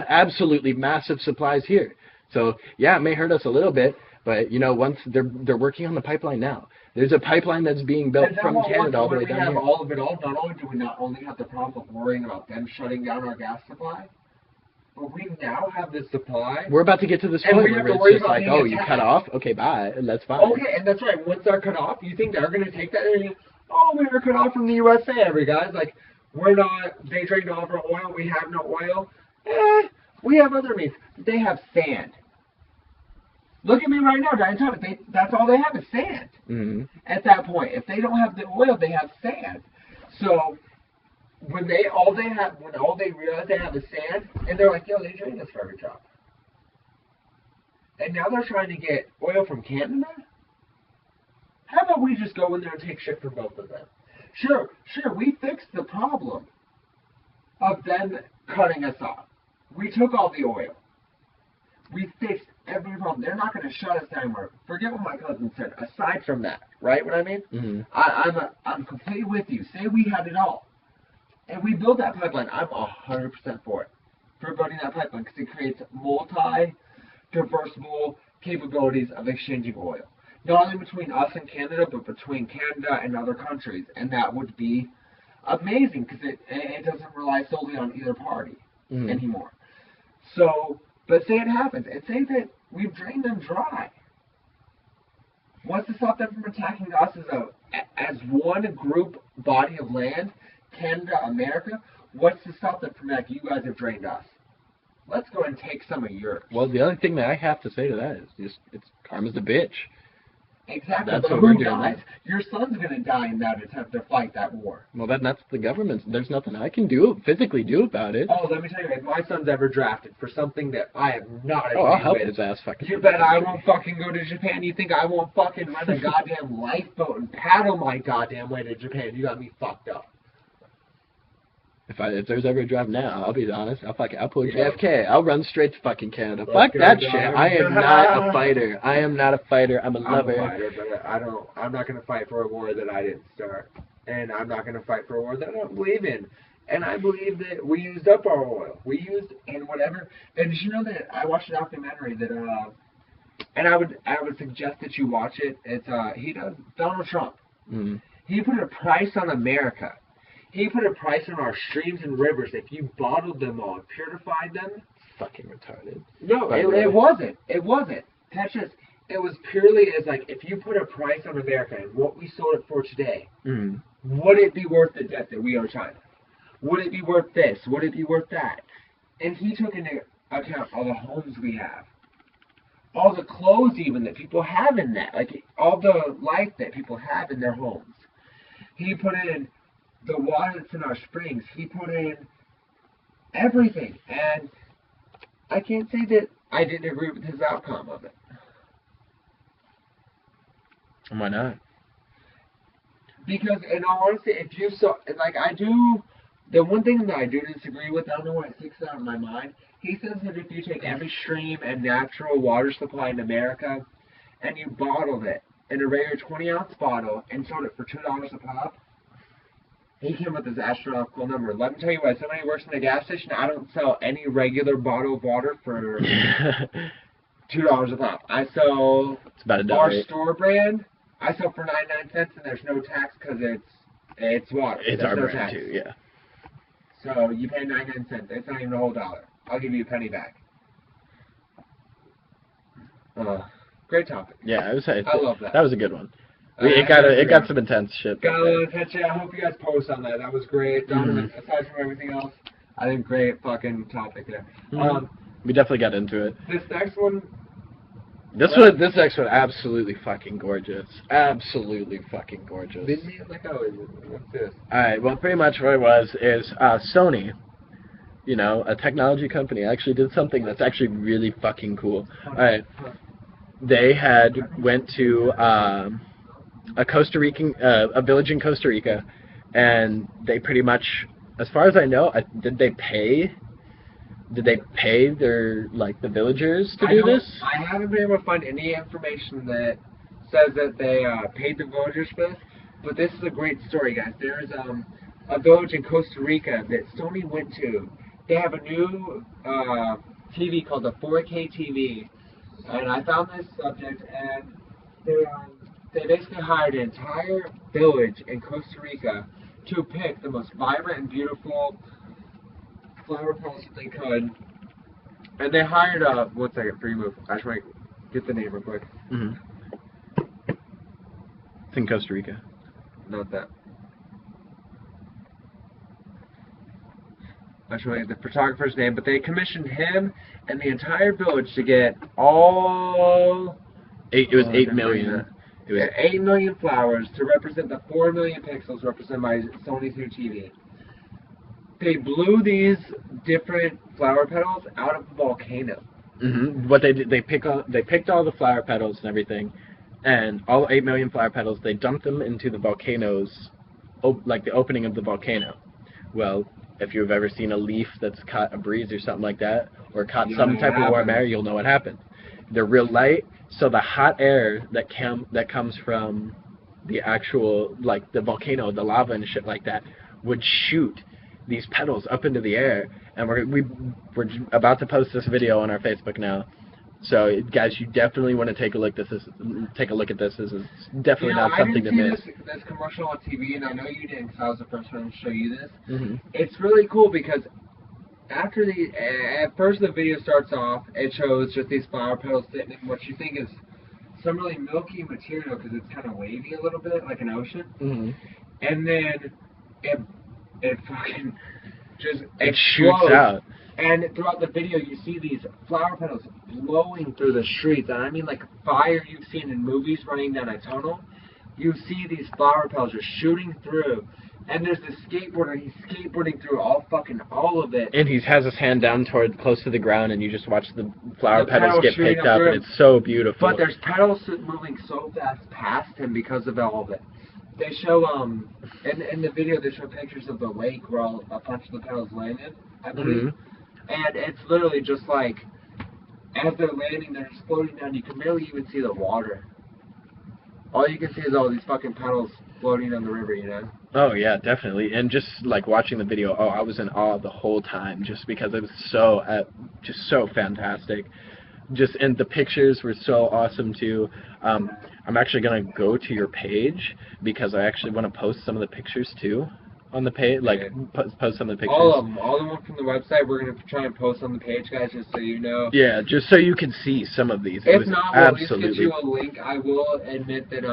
absolutely massive supplies here. So yeah, it may hurt us a little bit, but you know, once they're working on the pipeline now. There's a pipeline that's being built And from now Canada all the way when we down have here. all of it all, not only do we not only have the problem of worrying about them shutting down our gas supply, but we now have the supply. We're about to get to this And point we have where to it's worry just about like, being oh, you attacked. cut off? Okay, bye. And that's fine. Okay, and that's right. Once they're cut off, you think they're going to take that and oh, we were cut off from the USA, every guys. Like, we're not, they drained all of our oil, we have no oil. We have other means. They have sand. Look at me right now, Giant Thomas. That's all they have is sand. Mm-hmm. At that point, if they don't have the oil, they have sand. So when all they realize they have is sand, and they're like, yo, they drained us for every drop. And now they're trying to get oil from Canada? How about we just go in there and take shit from both of them? Sure, we fixed the problem of them cutting us off. We took all the oil. We fixed every problem. They're not going to shut us down anymore. Forget what my cousin said. Aside from that, right? What I mean? Mm-hmm. I'm completely with you. Say we had it all, and we built that pipeline. I'm 100% for it, for building that pipeline, because it creates multi-diversible capabilities of exchanging oil, not only between us and Canada, but between Canada and other countries, and that would be amazing because it doesn't rely solely on either party anymore. So. But say it happens, and say that we've drained them dry. What's to stop them from attacking us as one group body of land, Canada, America? What's to stop them from like, you guys have drained us? Let's go and take some of yours. Well, the only thing that I have to say to that is just it's karma's a bitch. Exactly. That's but what who we're doing. dies? Your son's going to die in that attempt to fight that war. Well, that's the government's. There's nothing I can physically do about it. Oh, let me tell you, if my son's ever drafted for something that I am not agreeing I'll help with, his ass fucking. you bet I won't fucking go to Japan. You think I won't fucking run a goddamn lifeboat and paddle my goddamn way to Japan? You got me fucked up. If there's ever a drive now, I'll be honest. I'll pull JFK. I'll run straight to fucking Canada. Let's Fuck go, that dog. shit. I am not a fighter. I am not a fighter. I'm a I'm lover. a fighter, but I'm not going to fight for a war that I didn't start. And I'm not going to fight for a war that I don't believe in. And I believe that we used up our oil. We used, and whatever. And did you know that I watched a documentary that, and I would suggest that you watch it. It's, Donald Trump. Mm-hmm. He put a price on America. He put a price on our streams and rivers. If you bottled them all and purified them. Fucking retarded. No, it wasn't. It wasn't. That's just, it was purely as like, if you put a price on America and what we sold it for today, would it be worth the debt that we owe China? Would it be worth this? Would it be worth that? And he took into account all the homes we have. All the clothes even that people have in that. Like, all the life that people have in their homes. He put in the water that's in our springs. He put in everything. And I can't say that I didn't agree with his outcome of it. Why not? Because, in all honesty, if you saw, like, the one thing that I do disagree with, I don't know why it sticks out in my mind, he says that if you take every stream and natural water supply in America and you bottled it in a regular 20-ounce bottle and sold it for $2 a pop, he came with this astronomical number. Let me tell you what, somebody who works in a gas station, I don't sell any regular bottle of water for $2 a pop. I sell It's about our $1. store brand. I sell for 99 cents, and there's no tax because it's water. It's There's our no brand tax. too, yeah. So you pay 99 cents. It's not even a whole dollar. I'll give you a penny back. Great topic. Yeah, I love that. That was a good one. I It got some intense shit. Got a little attention. I hope you guys post on that. That was great. Donovan, aside from everything else, I think great fucking topic there. We definitely got into it. This next one. This next one, absolutely fucking gorgeous. Absolutely fucking gorgeous. What's this? Alright, well, pretty much what it was is Sony, you know, a technology company, actually did something that's actually really fucking cool. Alright, they went to a Costa Rican, a village in Costa Rica, and they pretty much, as far as I know, did they pay their, like, the villagers to do this? I haven't been able to find any information that says that they paid the villagers for this, but this is a great story, guys. There's a village in Costa Rica that Sony went to. They have a new TV called the 4K TV, and I found this subject, and they basically hired an entire village in Costa Rica to pick the most vibrant and beautiful flower petals that they could, and they hired 1 second, free move. I just want to get the name real quick. It's in Costa Rica. Not that. I just want to get the photographer's name, but they commissioned him and the entire village to get all. It was 8 million. It was 8 million flowers to represent the 4 million pixels represented by Sony's new TV. They blew these different flower petals out of the volcano. What they did, they picked all the flower petals and everything, and all 8 million flower petals. They dumped them into the volcanoes, like the opening of the volcano. Well, if you've ever seen a leaf that's caught a breeze or something like that, or caught some type of warm air, you'll know what happened. They're real light, so the hot air that comes from the actual, like, the volcano, the lava and shit like that, would shoot these petals up into the air. And we're about to post this video on our Facebook now. So, guys, you definitely want to take a look at this. This is definitely not something to miss. I didn't see this commercial on TV, and I know you didn't, because I was the first one to show you this. It's really cool because at first the video starts off, it shows just these flower petals sitting in what you think is some really milky material because it's kind of wavy a little bit, like an ocean. And then it fucking just it shoots out. And throughout the video, you see these flower petals blowing through the streets. And I mean, like fire you've seen in movies running down a tunnel. You see these flower petals just shooting through. And there's this skateboarder. He's skateboarding through all of it. And he has his hand down close to the ground, and you just watch the flower petals get picked up, and it's so beautiful. But there's petals moving so fast past him because of all of it. They show in the video they show pictures of the lake where a bunch of the petals landed, I believe. And it's literally just like, as they're landing, they're just floating down. You can barely even see the water. All you can see is all these fucking petals floating down the river, you know? Oh, yeah, definitely. And just, like, watching the video, I was in awe the whole time, just because it was just so fantastic. And the pictures were so awesome, too. I'm actually going to go to your page, because I actually want to post some of the pictures, too. On the page, like, post some of the pictures. All of them from the website. We're going to try and post on the page, guys, just so you know. Yeah, just so you can see some of these. If not, we'll at least get you a link. I will admit that,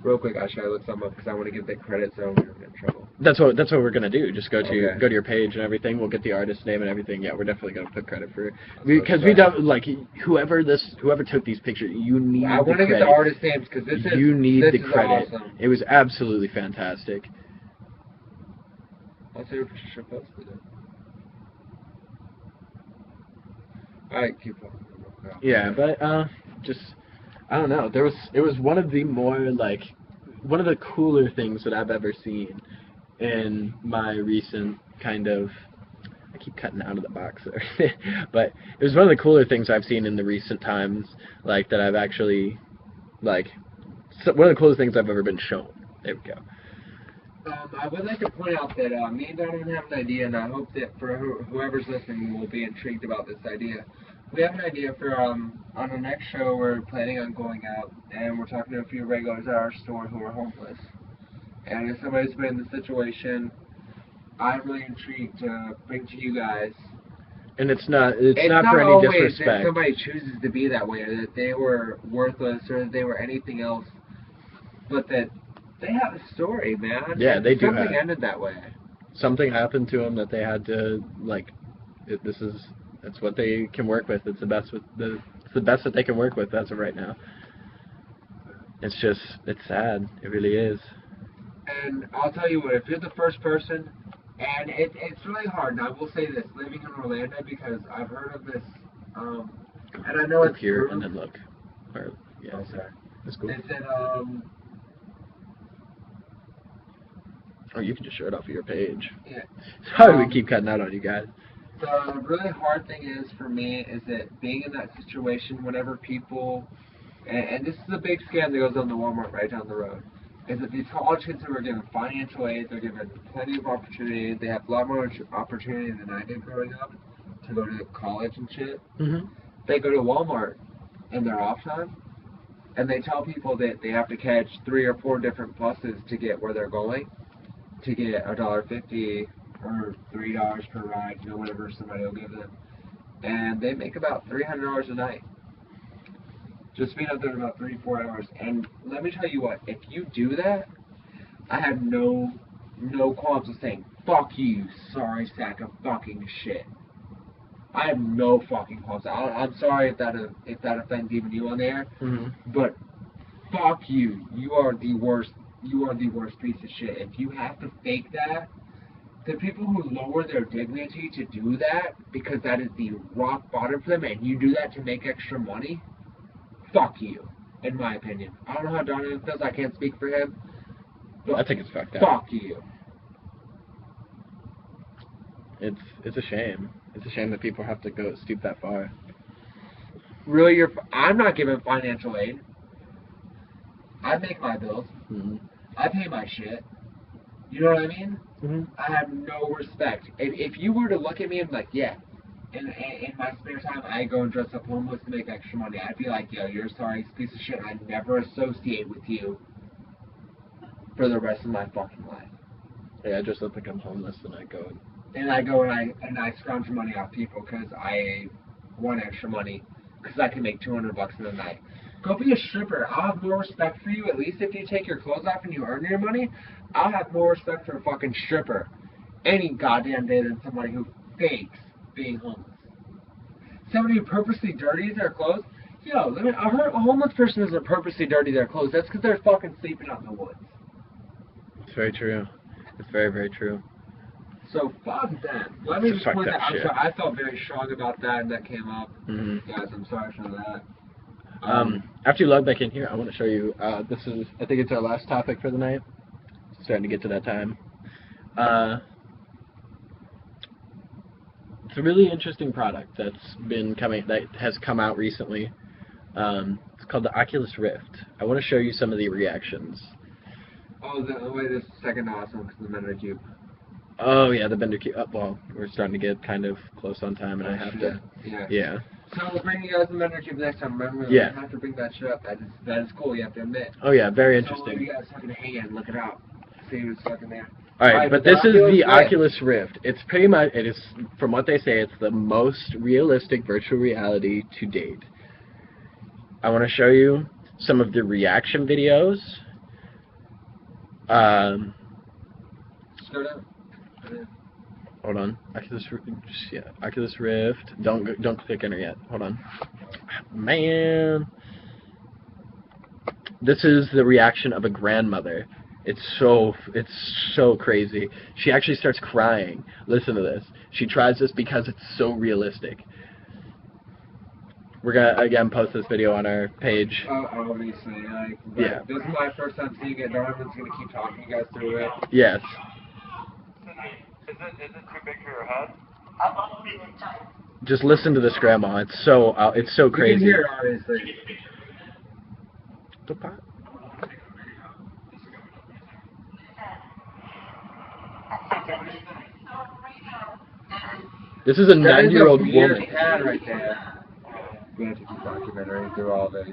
real quick, I should look some up because I want to give the credit so we don't get in trouble. That's what we're going to do. Just go to your page and everything. We'll get the artist name and everything. Yeah, we're definitely going to put credit for it. Because we don't, like, whoever took these pictures, you need the credit. I want to get the artist names because you need the credit. Awesome. It was absolutely fantastic. I'll say we should post it. Alright, keep going. Yeah, but just I don't know. It was one of the more, like, one of the cooler things that I've ever seen in my recent kind of, I keep cutting out of the box there, but it was one of the cooler things I've seen in the recent times, like, that I've actually, like, one of the coolest things I've ever been shown. There we go. I would like to point out that me and Donovan have an idea, and I hope that for whoever's listening will be intrigued about this idea. We have an idea for, on the next show, we're planning on going out, and we're talking to a few regulars at our store who are homeless. And if somebody's been in the situation, I'm really intrigued to bring to you guys And it's not not for any always that disrespect. somebody chooses to be that way, or that they were worthless, or that they were anything else, but that they have a story, man. Yeah, and they do something have. ended that way. Something happened to them that they had to that's what they can work with. It's the best that they can work with as of right now. It's sad. It really is. And I'll tell you what, if you're the first person, and it's really hard, and I will say this, living in Orlando, because I've heard of this, and I know Look it's here true. and then look. Or, yeah, Oh, sorry. that's cool. They said, Or you can just show it off of your page. yeah. Sorry, we keep cutting out on you guys. The really hard thing is for me is that being in that situation, whenever people, and this is a big scam that goes on the Walmart right down the road, is that these college kids who are given financial aid, they're given plenty of opportunity, they have a lot more opportunity than I did growing up to go to college and shit. Mm-hmm. They go to Walmart in their off time, and they tell people that they have to catch 3 or 4 different buses to get where they're going, to get $1.50 or $3 per ride, whatever somebody will give them. And they make about $300 a night. Just being up there about 3-4 hours. And let me tell you what, if you do that, I have no qualms of saying, fuck you, sorry sack of fucking shit. I have no fucking qualms. I'm sorry if that offends even you on there, but fuck you. You are the worst. You are the worst piece of shit. If you have to fake that, the people who lower their dignity to do that, because that is the rock bottom for them, and you do that to make extra money, fuck you, in my opinion. I don't know how Donovan feels. I can't speak for him. But I think it's fucked up. Fuck you. It's a shame. It's a shame that people have to stoop that far. Really, I'm not giving financial aid. I make my bills. Mm-hmm. I pay my shit. You know what I mean? Mm-hmm. I have no respect. If you were to look at me and be like, yeah, in my spare time, I go and dress up homeless to make extra money, I'd be like, yo, you're a sorry piece of shit. I'd never associate with you for the rest of my fucking life. Yeah, I dress up like I'm homeless, and I go. And I scrounge money off people because I want extra money because I can make $200 in a night. Go be a stripper. I'll have more respect for you. At least if you take your clothes off and you earn your money, I'll have more respect for a fucking stripper any goddamn day than somebody who fakes being homeless. Somebody who purposely dirties their clothes. Yo, a homeless person doesn't purposely dirty their clothes. That's because they're fucking sleeping out in the woods. It's very true. It's very, very true. So fuck that. Let me just point that out. Shit. I felt very strong about that, and that came up. Mm-hmm. Guys, I'm sorry for that. After you log back in here, I want to show you. I think it's our last topic for the night. It's starting to get to that time. It's a really interesting product that has come out recently. It's called the Oculus Rift. I want to show you some of the reactions. Oh, wait, this second awesome because the Meta Cube. Oh yeah, the Bender Cube. Oh, well, we're starting to get kind of close on time, and I have to. Yeah. So we'll bring you guys the Meta Cube next time. Remember, you have to bring that shit up. That is cool. You have to admit. Oh yeah, very interesting. So you guys fucking hang in, look it up, see who's fucking there. All right, but this is the Oculus Rift. It's pretty much, it is, from what they say, it's the most realistic virtual reality to date. I want to show you some of the reaction videos. Scroll down. Hold on, Oculus Rift. Don't click enter yet. Hold on, man. This is the reaction of a grandmother. It's so crazy. She actually starts crying. Listen to this. She tries this because it's so realistic. We're gonna again post this video on our page. Obviously, yeah. This is my first time seeing it. Donovan's gonna keep talking you guys through it. Yes. Is it too big for your head? Just listen to this, Grandma. It's so crazy. You can hear it, obviously. This is a 9-year-old woman. Cat right there. We have to keep documentary through all of it.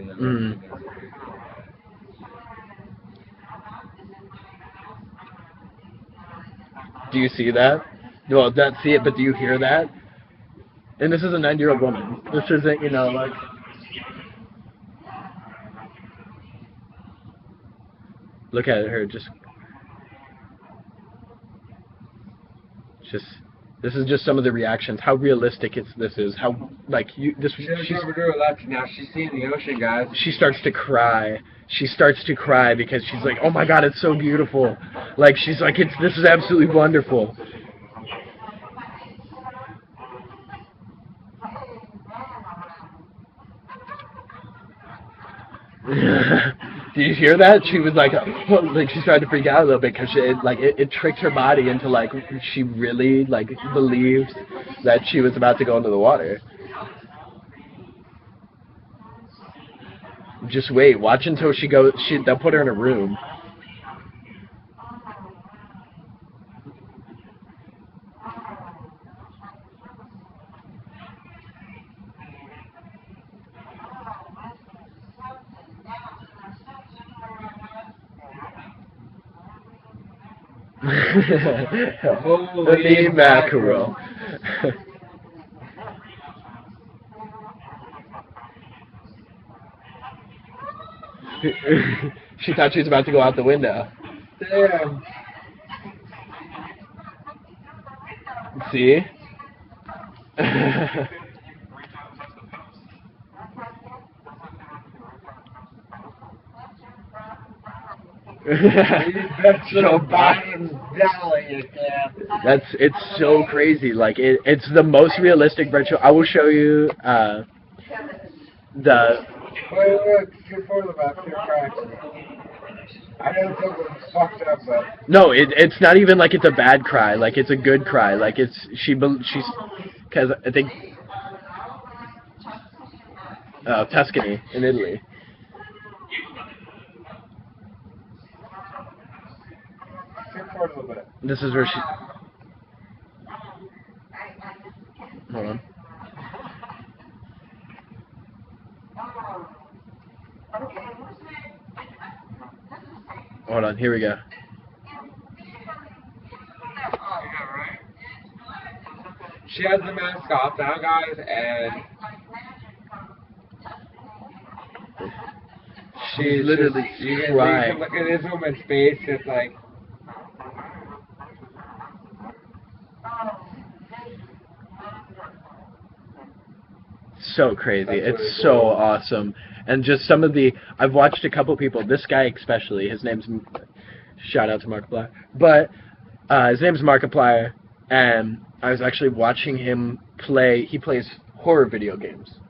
Do you see that? Well, not see it, but do you hear that? And this is a 90-year-old woman. This isn't, you know, like... Look at her, just... This is just some of the reactions. How realistic this is. How, like, she's over to her left now. She's seeing the ocean, guys. She starts to cry. She starts to cry because she's like, oh my god, it's so beautiful. Like, she's like, this is absolutely wonderful. Did you hear that? She was like she started to freak out a little bit because it tricked her body into like she really like believed that she was about to go into the water. Just wait, watch until she goes. They'll put her in a room. Holy mackerel. She thought she was about to go out the window. Damn. See? Joe Biden's valley. It's so crazy. Like it's the most realistic virtual. I will show you the. Wait, look, too far the back, too cracks. I know it's fucked up, but no, it's not even like it's a bad cry. Like it's a good cry. Like she's because I think Tuscany in Italy. This is where she... Hold on. Hold on, here we go. She has the mask off now, guys, and she's literally crying. Look at this woman's face, it's like... So crazy. It's so awesome. And just some of the... I've watched a couple people, this guy especially, his name's... Shout out to Markiplier. But his name's Markiplier, and I was actually watching him play... He plays horror video games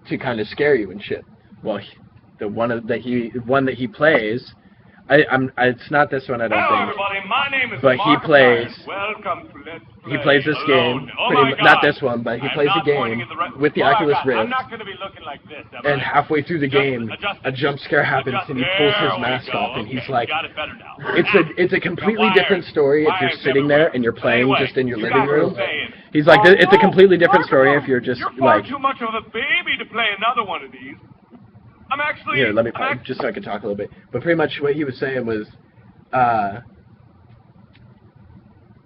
to kind of scare you and shit. Well, the one that he plays... it's not this one, I don't think. Everybody, my name is but he plays. Welcome to Let's Play. He plays this game. Not this one, but he plays the game with the Oculus Rift. I'm not going to be looking like this. And halfway through the game, a jump scare happens, and he pulls his mask off, and he's like, "It's a completely different story if you're sitting there and you're playing just in your living room." He's like, "It's a completely different story if you're just like." You're far too much of a baby to play another one of these. I'm actually... Here, let me pause, just so I can talk a little bit. But pretty much what he was saying was,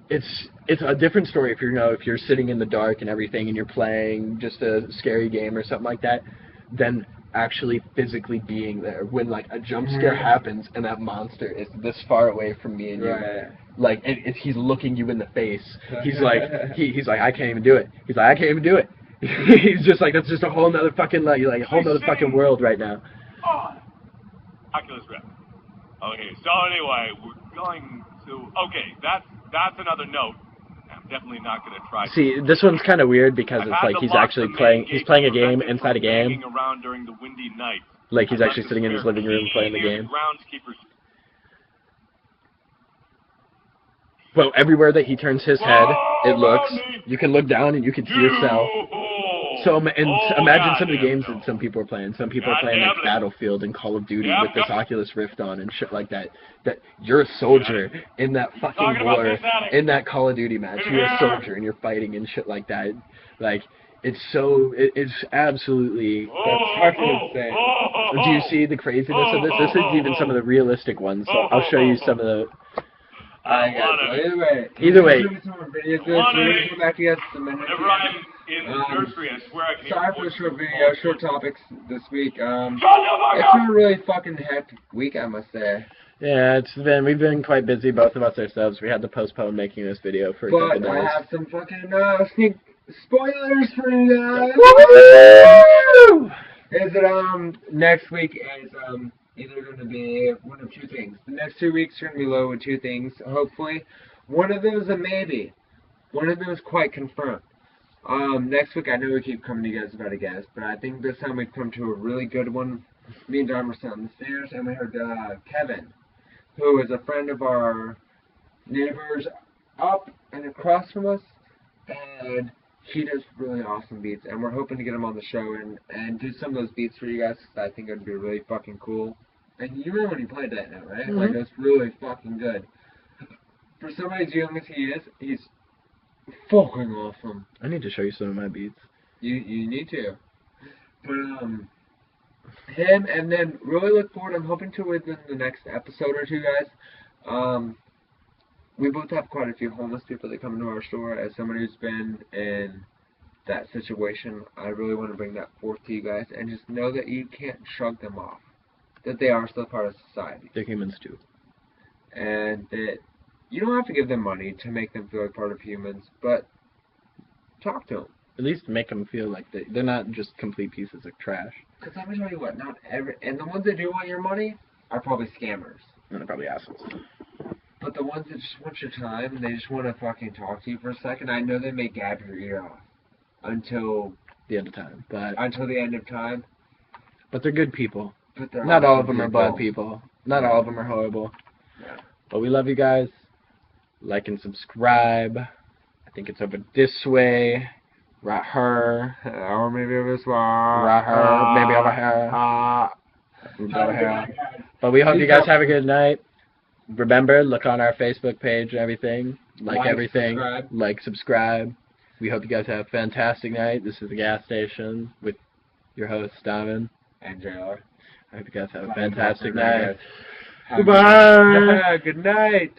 it's a different story if if you're sitting in the dark and everything and you're playing just a scary game or something like that, than actually physically being there when like a jump scare happens and that monster is this far away from me and you. Like he's looking you in the face. He's like he's like, I can't even do it. He's like, I can't even do it. He's just like, that's just a whole nother fucking like a whole nother fucking world right now. Oh, Oculus Rift. Okay, so anyway, we're going to... Okay, that's another note. I'm definitely not going to try... See, this one's kind of weird because it's like he's actually playing... He's playing a game inside a game. Around during the windy night. Like he's actually sitting in his living room playing the game. Well, everywhere that he turns his head, it looks... You can look down and you can see yourself. So imagine some of the games that some people are playing. Some people are playing like Battlefield and Call of Duty with this Oculus Rift on and shit like that. That you're a soldier in that fucking war, in that Call of Duty match. You're a soldier and you're fighting and shit like that. Like it's absolutely. That's fucking insane. Do you see the craziness of this? This is even some of the realistic ones. So I'll show you some of the. Either way. Either way. We're gonna come back to you in a minute. Whenever I'm in the nursery. I swear I can Sorry hear for the voices short from video, all short sorts. topics this week. Shut the fuck It's up! been a really fucking hectic week, I must say. Yeah, we've been quite busy, both of us ourselves. We had to postpone making this video for a couple But days. I have some fucking sneak spoilers for you guys. Woo! Is it next week is either going to be one of two things. The next 2 weeks are going to be low with two things. Hopefully, one of those a maybe. One of those quite confirmed. Next week I know we keep coming to you guys about a guest, but I think this time we've come to a really good one. Me and John were sitting on the stairs and we heard Kevin, who is a friend of our neighbors up and across from us, and he does really awesome beats, and we're hoping to get him on the show and do some of those beats for you guys, because I think it would be really fucking cool. And you remember when he played that note, right? Mm-hmm. Like, it was really fucking good. For somebody as young as he is, he's fucking awesome. I need to show you some of my beats. You need to. But, him, and then really look forward, I'm hoping to within the next episode or two, guys. We both have quite a few homeless people that come into our store. As somebody who's been in that situation, I really want to bring that forth to you guys, and just know that you can't shrug them off. That they are still part of society. They're humans too. And that you don't have to give them money to make them feel like part of humans, but talk to them. At least make them feel like they're not just complete pieces of trash. Because let me tell you what, not every, and the ones that do want your money are probably scammers. And they're probably assholes. But the ones that just want your time and they just want to fucking talk to you for a second, I know they may gab your ear off until The end of time. But the end of time. they're good people. But they're Not all of awesome them are bad people. Not all of them are horrible. Yeah. But we love you guys. Like and subscribe. I think it's over this way. Right here. Or maybe it was Right here. Maybe over here. Over here. But we hope you guys have a good night. Remember, look on our Facebook page and everything. Like everything. Subscribe. Like, subscribe. We hope you guys have a fantastic night. This is the gas station with your host, Diamond. And JR. I hope you guys have a fantastic night. Goodbye. Goodbye. Good night.